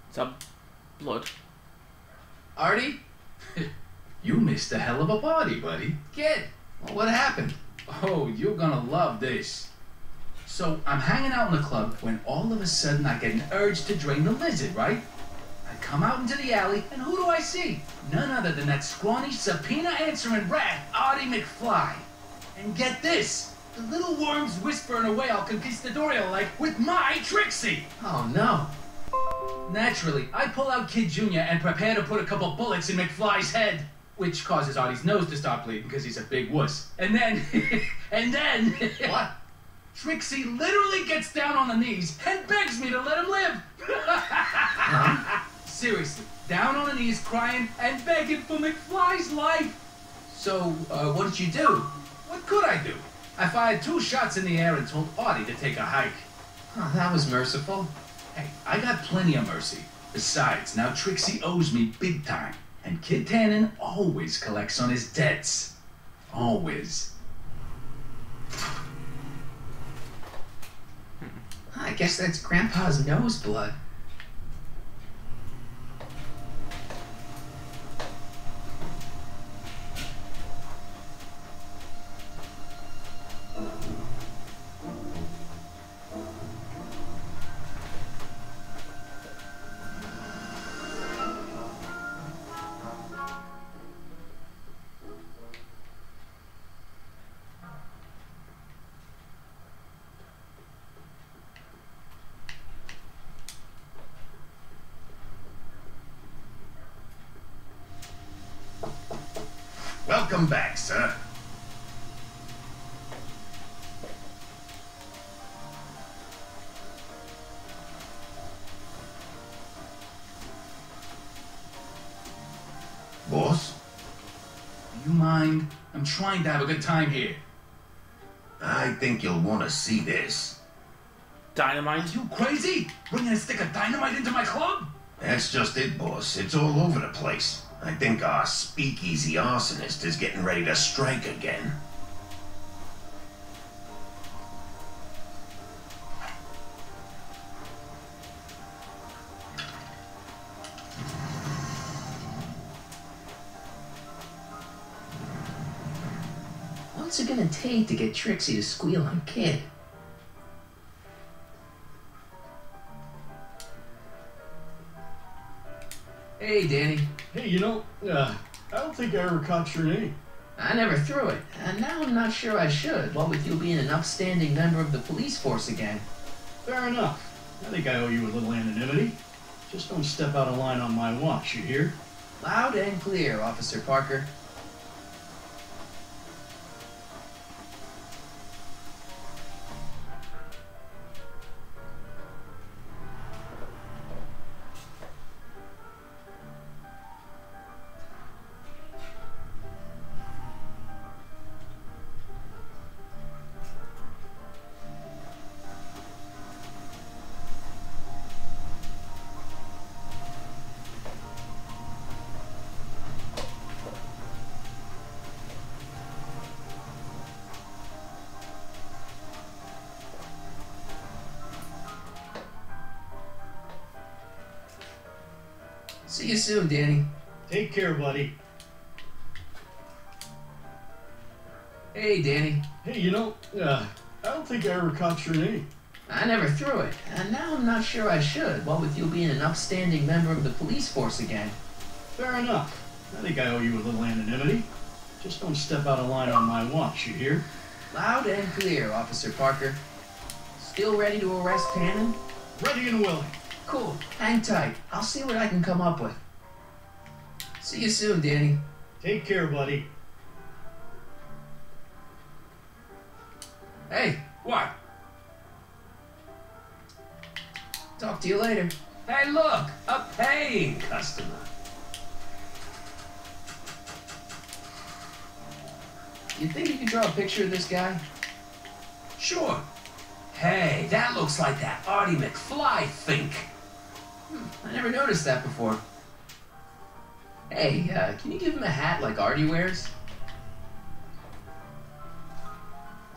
Is that blood? Artie? You missed a hell of a party, buddy. Kid, well, what happened? Oh, you're gonna love this. So, I'm hanging out in the club when all of a sudden I get an urge to drain the lizard, right? I come out into the alley, and who do I see? None other than that scrawny, subpoena-answering rat, Artie McFly. And get this, the little worm's whispering away al conquistadorial like with my Trixie. Oh, no. Naturally, I pull out Kid Jr. and prepare to put a couple bullets in McFly's head, which causes Artie's nose to start bleeding because he's a big wuss. And then, what? Trixie literally gets down on the knees and begs me to let him live. Seriously, down on the knees, crying and begging for McFly's life. So, what did you do? What could I do? I fired 2 shots in the air and told Artie to take a hike. Oh, that was merciful. Hey, I got plenty of mercy. Besides, now Trixie owes me big time. And Kid Tannen always collects on his debts. Always. I guess that's Grandpa's nose blood. Welcome back, sir. Boss? Do you mind? I'm trying to have a good time here. I think you'll want to see this. Dynamite? Are you crazy? Bringing a stick of dynamite into my club? That's just it, boss. It's all over the place. I think our speakeasy arsonist is getting ready to strike again. What's it gonna take to get Trixie to squeal on Kid? Hey, Danny. Hey, you know, I don't think I ever caught your name. I never threw it, and now I'm not sure I should, what with you being an upstanding member of the police force again. Fair enough. I think I owe you a little anonymity. Just don't step out of line on my watch, you hear? Loud and clear, Officer Parker. See you soon, Danny. Take care, buddy. Hey, Danny. Hey, you know, I don't think I ever caught your name. I never threw it, and now I'm not sure I should, what with you being an upstanding member of the police force again. Fair enough. I think I owe you a little anonymity. Just don't step out of line on my watch, you hear? Loud and clear, Officer Parker. Still ready to arrest Tannen? Ready and willing. Cool. Hang tight. I'll see what I can come up with. See you soon, Danny. Take care, buddy. Hey. What? Talk to you later. Hey, look! A paying customer. You think you could draw a picture of this guy? Sure. Hey, that looks like that Artie McFly think. I never noticed that before. Hey, can you give him a hat like Artie wears?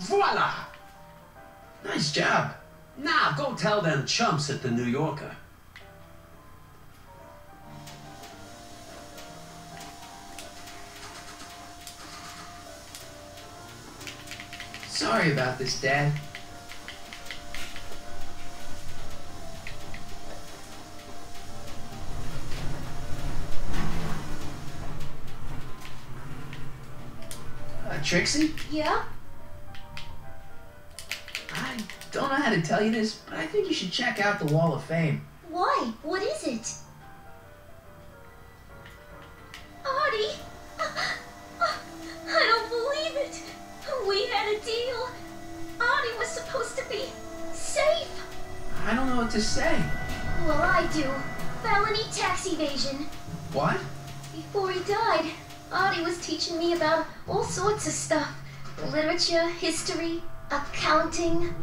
Voila! Nice job. Now, go tell them chumps at the New Yorker. Sorry about this, Dad. Trixie? Yeah? I don't know how to tell you this, but I think you should check out the Wall of Fame. Why? What is it? Artie! I don't believe it! We had a deal! Artie was supposed to be safe! I don't know what to say. Well, I do. Felony tax evasion. What? Before he died, Artie was teaching me about all sorts of stuff. literature, history, accounting.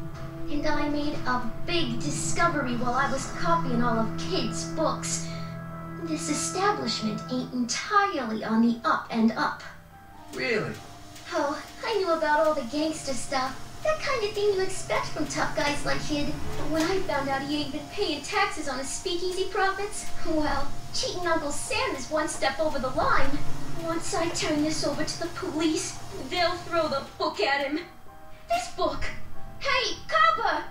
And I made a big discovery while I was copying all of Kid's books. This establishment ain't entirely on the up and up. Really? Oh, I knew about all the gangster stuff. That kind of thing you expect from tough guys like Kid. But when I found out he ain't been paying taxes on his speakeasy profits, well, cheating Uncle Sam is one step over the line. Once I turn this over to the police, they'll throw the book at him. This book! Hey, copper!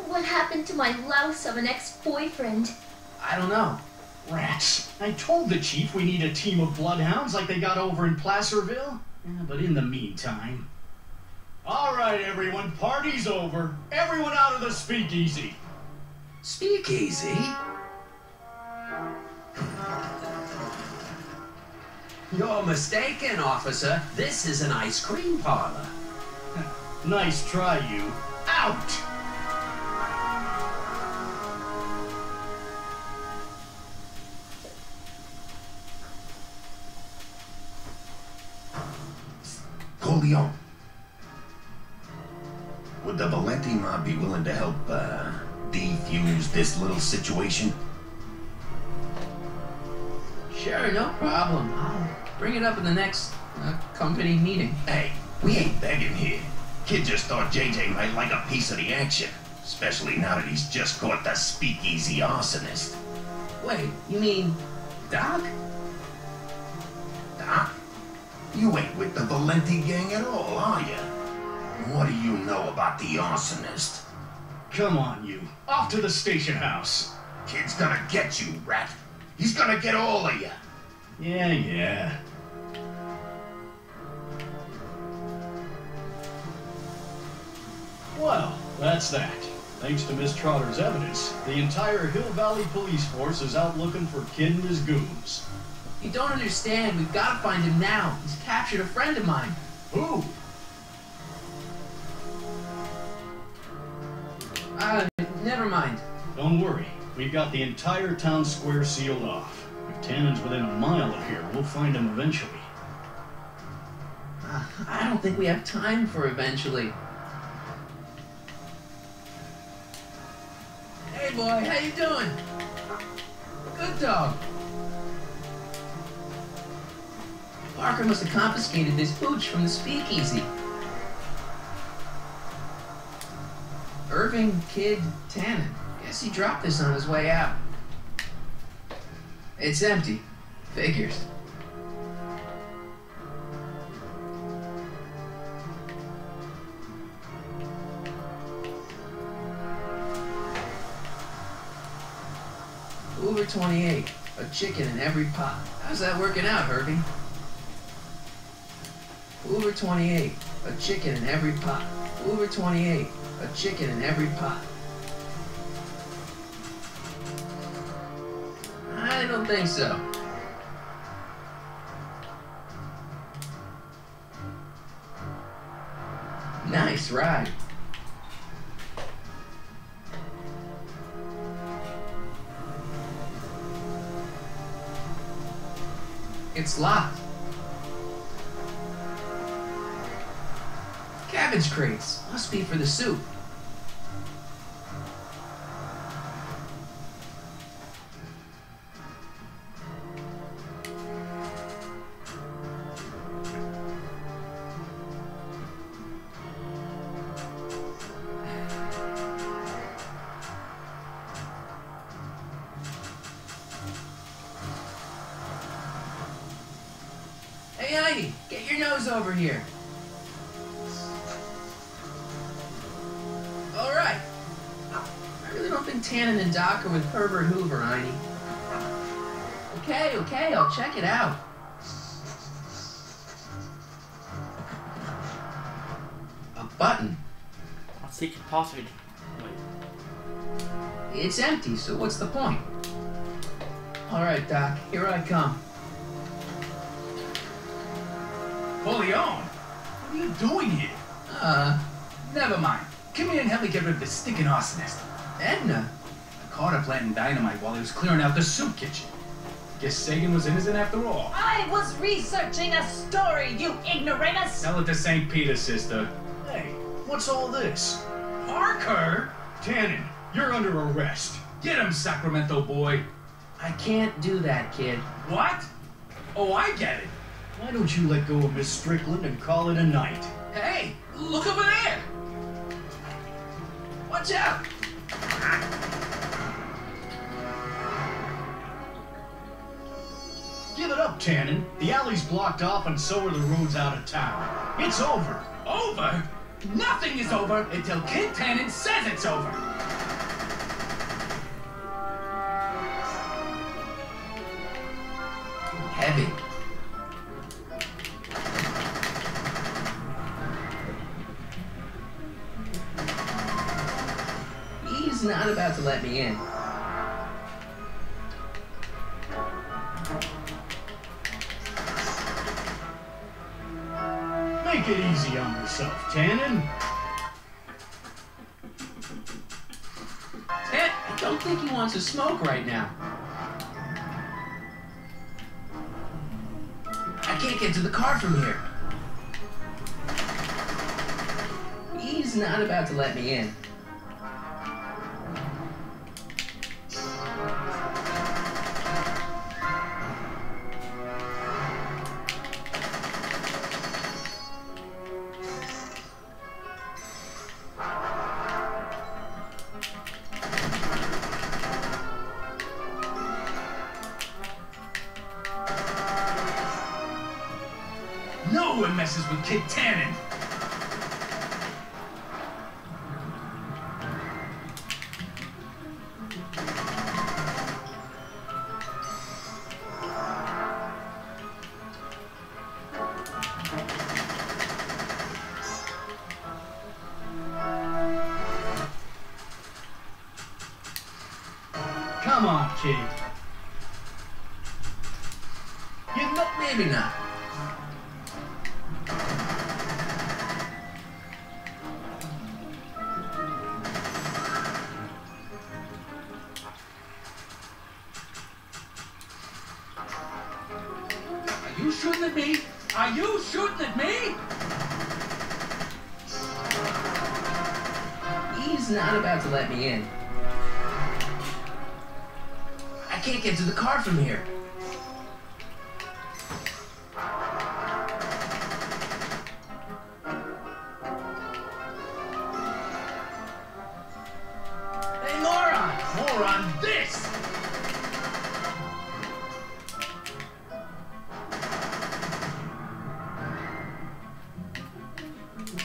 What happened to my louse of an ex-boyfriend? I don't know. Rats. I told the chief we need a team of bloodhounds like they got over in Placerville. But in the meantime... All right, everyone. Party's over. Everyone out of the speakeasy. Speakeasy? You're mistaken, officer. This is an ice cream parlor. Nice try, you. Out! Corleone. Would the Valenti mob be willing to help, defuse this little situation? Sure, no problem. I'll bring it up in the next company meeting. Hey, we ain't begging here. Kid just thought JJ might like a piece of the action, especially now that he's just caught the speakeasy arsonist. Wait, you mean Doc? Doc? You ain't with the Valenti gang at all, are you? What do you know about the arsonist? Come on, you. Off to the station house. Kid's gonna get you, rat. He's gonna get all of you. Yeah. Well, that's that. Thanks to Miss Trotter's evidence, the entire Hill Valley police force is out looking for Kid and his goons. You don't understand. We've got to find him now. He's captured a friend of mine. Who? Never mind. Don't worry. We've got the entire town square sealed off. If Tannen's within a mile of here, we'll find him eventually. I don't think we have time for eventually. Hey, boy. How you doing? Good dog. Parker must have confiscated this hooch from the speakeasy. Irving, Kid, Tannen. Guess he dropped this on his way out. It's empty. Figures. Hoover 28. A chicken in every pot. How's that working out, Herbie? Hoover 28. A chicken in every pot. Hoover 28. A chicken in every pot. I don't think so. Nice ride. It's locked. Cabbage crates. Must be for the soup. Hey, Heidi, get your nose over here. All right. I really don't think Tannen and Doc are with Herbert Hoover, Heidi. Okay, I'll check it out. A button. What's secret password? Wait. It's empty, so what's the point? Alright, Doc, here I come. Leon, what are you doing here? Never mind. Come here and help me get rid of this stinking arsonist. Edna? I caught her planting dynamite while he was clearing out the soup kitchen. Guess Sagan was innocent after all. I was researching a story, you ignoramus! Tell it to St. Peter, sister. Hey, what's all this? Parker? Tannen, you're under arrest. Get him, Sacramento boy. I can't do that, kid. What? Oh, I get it. Why don't you let go of Miss Strickland and call it a night? Hey, look over there. Watch out. Give it up, Tannen. The alley's blocked off and so are the roads out of town. It's over. Over? Nothing is over until Kid Tannen says it's over. Heavy. He's not about to let me in. Make it easy on yourself, Tannen. I don't think he wants to smoke right now. I can't get to the car from here. He's not about to let me in. No one messes with Kid Tannen. Come on, kid. You know, maybe not. Are you shooting at me? Are you shooting at me? He's not about to let me in. I can't get to the car from here. Hey, moron! More on this!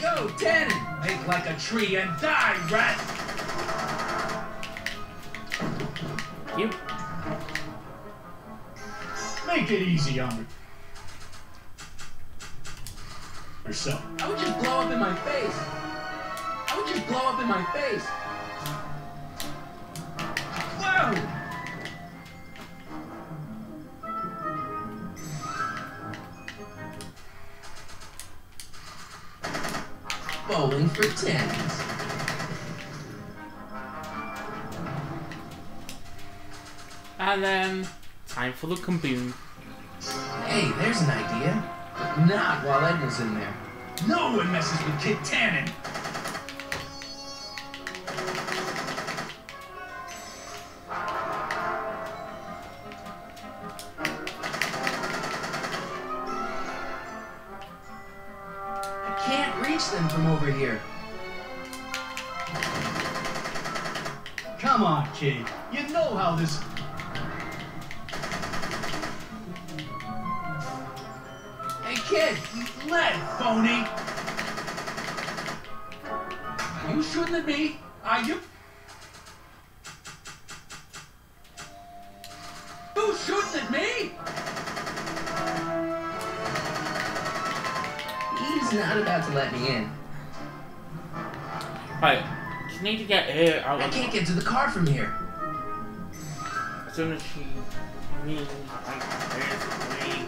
Go, Tannen! Make like a tree and die, rat! You. Make it easy on yourself. I would just blow up in my face. I would just blow up in my face. Whoa! Bowling for tens. And then, time for the kaboom. Hey, there's an idea. But not while Edna's in there. No one messes with Kid Tannen. I can't reach them from over here. Come on, kid. You know how this... Hey, kid! Lead, phony! Are you shooting at me? Are you? You shooting at me? He's not about to let me in. Right, you need to get her out I of can't get to the car from here. as soon as she mean, basically.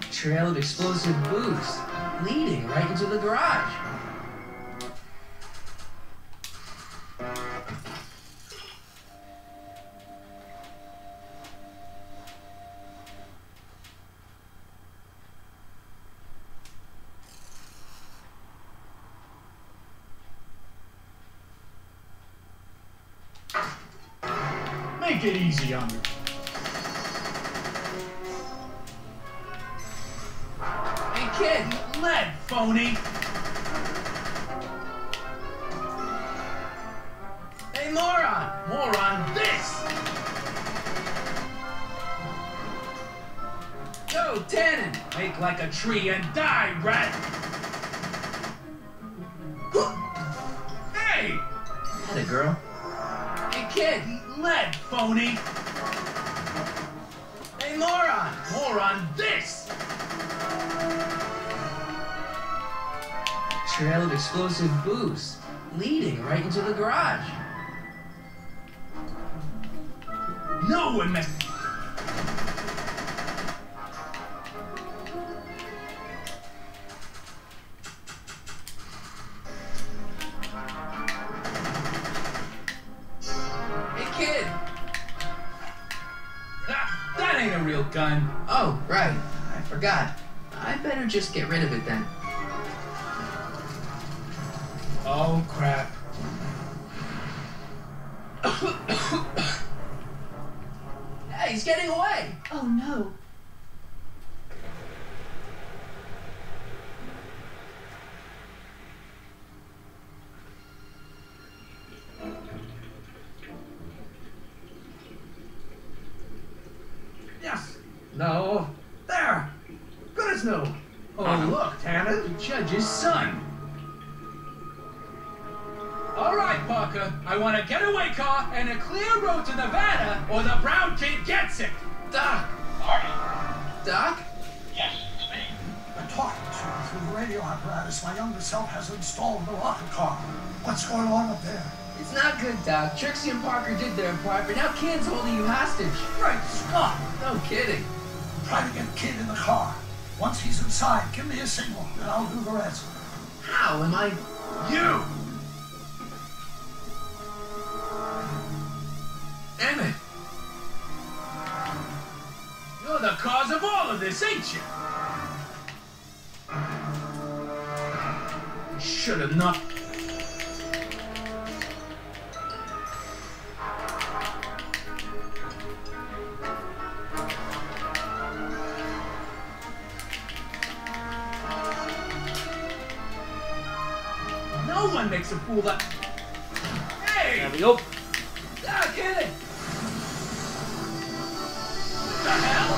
A trail of explosive booze leading right into the garage. Make it easy on me. Hey kid, lead, phony! Hey, moron! Moron, this! Go, Tannen! Make like a tree and die, rat! Hey! Atta girl. Hey kid, lead, phony! Hey, moron! Moron, this! Trail of explosive booze leading right into the garage. No one mess. Hey, kid! That ain't a real gun. Oh, right. I forgot. I better just get rid of it then. Oh, crap. Hey, he's getting away! Oh no. Yes. No. There. Good as new. Oh, Look, Tannen. the judge's son. All right, Parker. I want a getaway car and a clear road to Nevada, or the brown kid gets it. Doc! Doc? Yes, it's me. I'm talking to you through the radio apparatus my younger self has installed in the rocket car. What's going on up there? It's not good, Doc. Trixie and Parker did their part, but now Kid's holding you hostage. Great Scott! No kidding. Try to get Kid in the car. Once he's inside, give me a signal, and I'll do the rest. How am I... You! Emmett! You're the cause of all of this, ain't you? Should have not. No one makes a fool that. Hey! There we go. Doc, hit it! What the hell?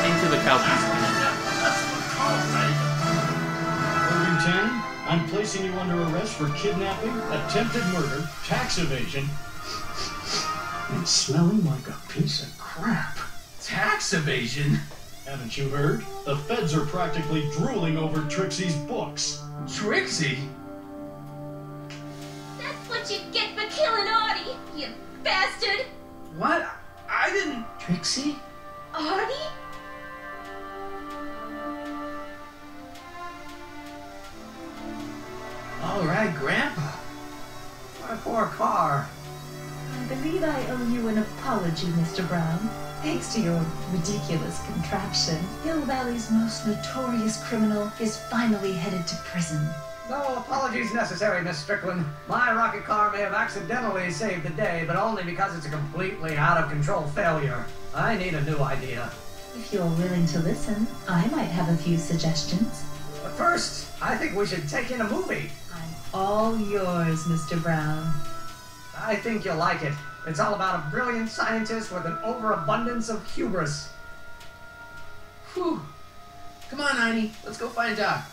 Into the couch. Irving Tannen, I'm placing you under arrest for kidnapping, attempted murder, tax evasion, and smelling like a piece of crap. Tax evasion? Haven't you heard? The feds are practically drooling over Trixie's books. Trixie? That's what you get for killing Artie, you bastard! What? I didn't. Trixie? Artie? All right, Grandpa. My poor car. I believe I owe you an apology, Mr. Brown. Thanks to your ridiculous contraption, Hill Valley's most notorious criminal is finally headed to prison. No apologies necessary, Miss Strickland. My rocket car may have accidentally saved the day, but only because it's a completely out-of-control failure. I need a new idea. If you're willing to listen, I might have a few suggestions. But first, I think we should take in a movie. I'm all yours, Mr. Brown. I think you'll like it. It's all about a brilliant scientist with an overabundance of hubris. Whew. Come on, Einie. Let's go find Doc.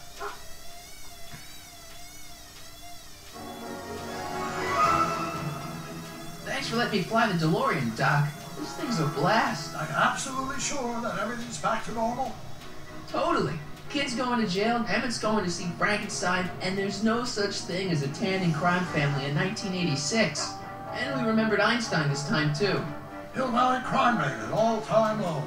Thanks for letting me fly the DeLorean, Doc. This thing's a blast. Are you absolutely sure that everything's back to normal? Totally. Kid's going to jail, Emmett's going to see Frankenstein, and there's no such thing as a tanning crime family in 1986. And we remembered Einstein this time, too. Hill Valley crime rate at all-time low.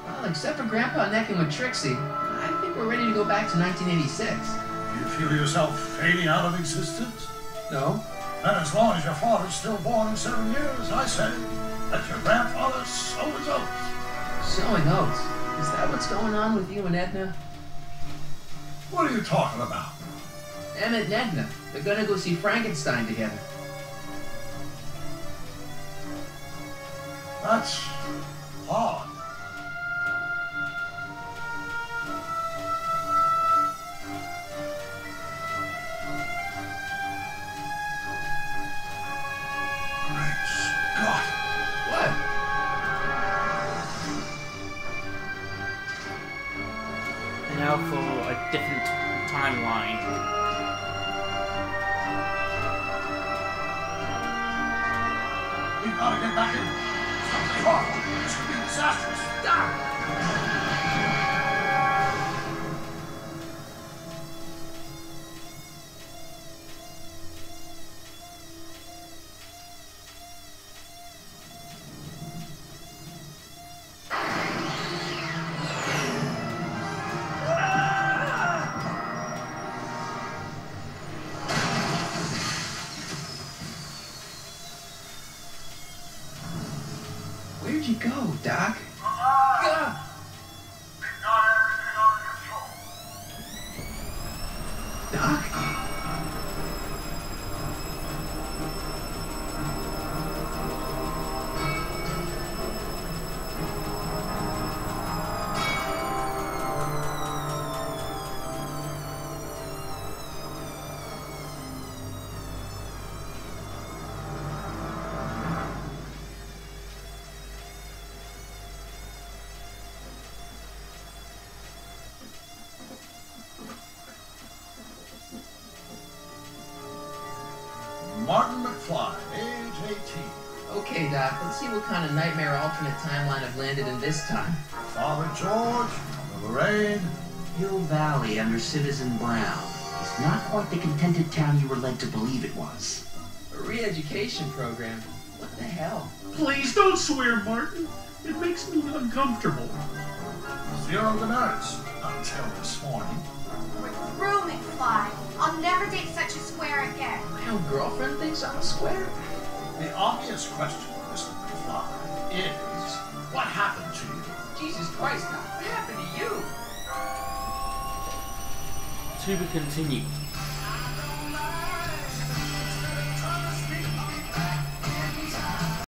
Well, except for Grandpa necking with Trixie, I think we're ready to go back to 1986. Do you feel yourself fading out of existence? No. And as long as your father's still born in 7 years, I say, let your grandfather sow his oats. Sowing oats? Is that what's going on with you and Edna? What are you talking about? Emmett and Edna. They're gonna go see Frankenstein together. That's odd. Great Scott. What? And now for a different timeline. We gotta get back in. Something horrible. This could be disastrous. Stop! Where'd you go, Doc? Doc? Martin McFly, age 18. Okay, Doc, let's see what kind of nightmare alternate timeline I've landed in this time. Father George, Mother Lorraine. Hill Valley under Citizen Brown is not quite the contented town you were led to believe it was. A re-education program? What the hell? Please don't swear, Martin. It makes me uncomfortable. Zero demerits until this morning. We're through, McFly. I'll never date such a square again. My own girlfriend thinks I'm a square? The obvious question, Mr. McFly, is what happened to you? Jesus Christ, Doc, what happened to you? To be continued.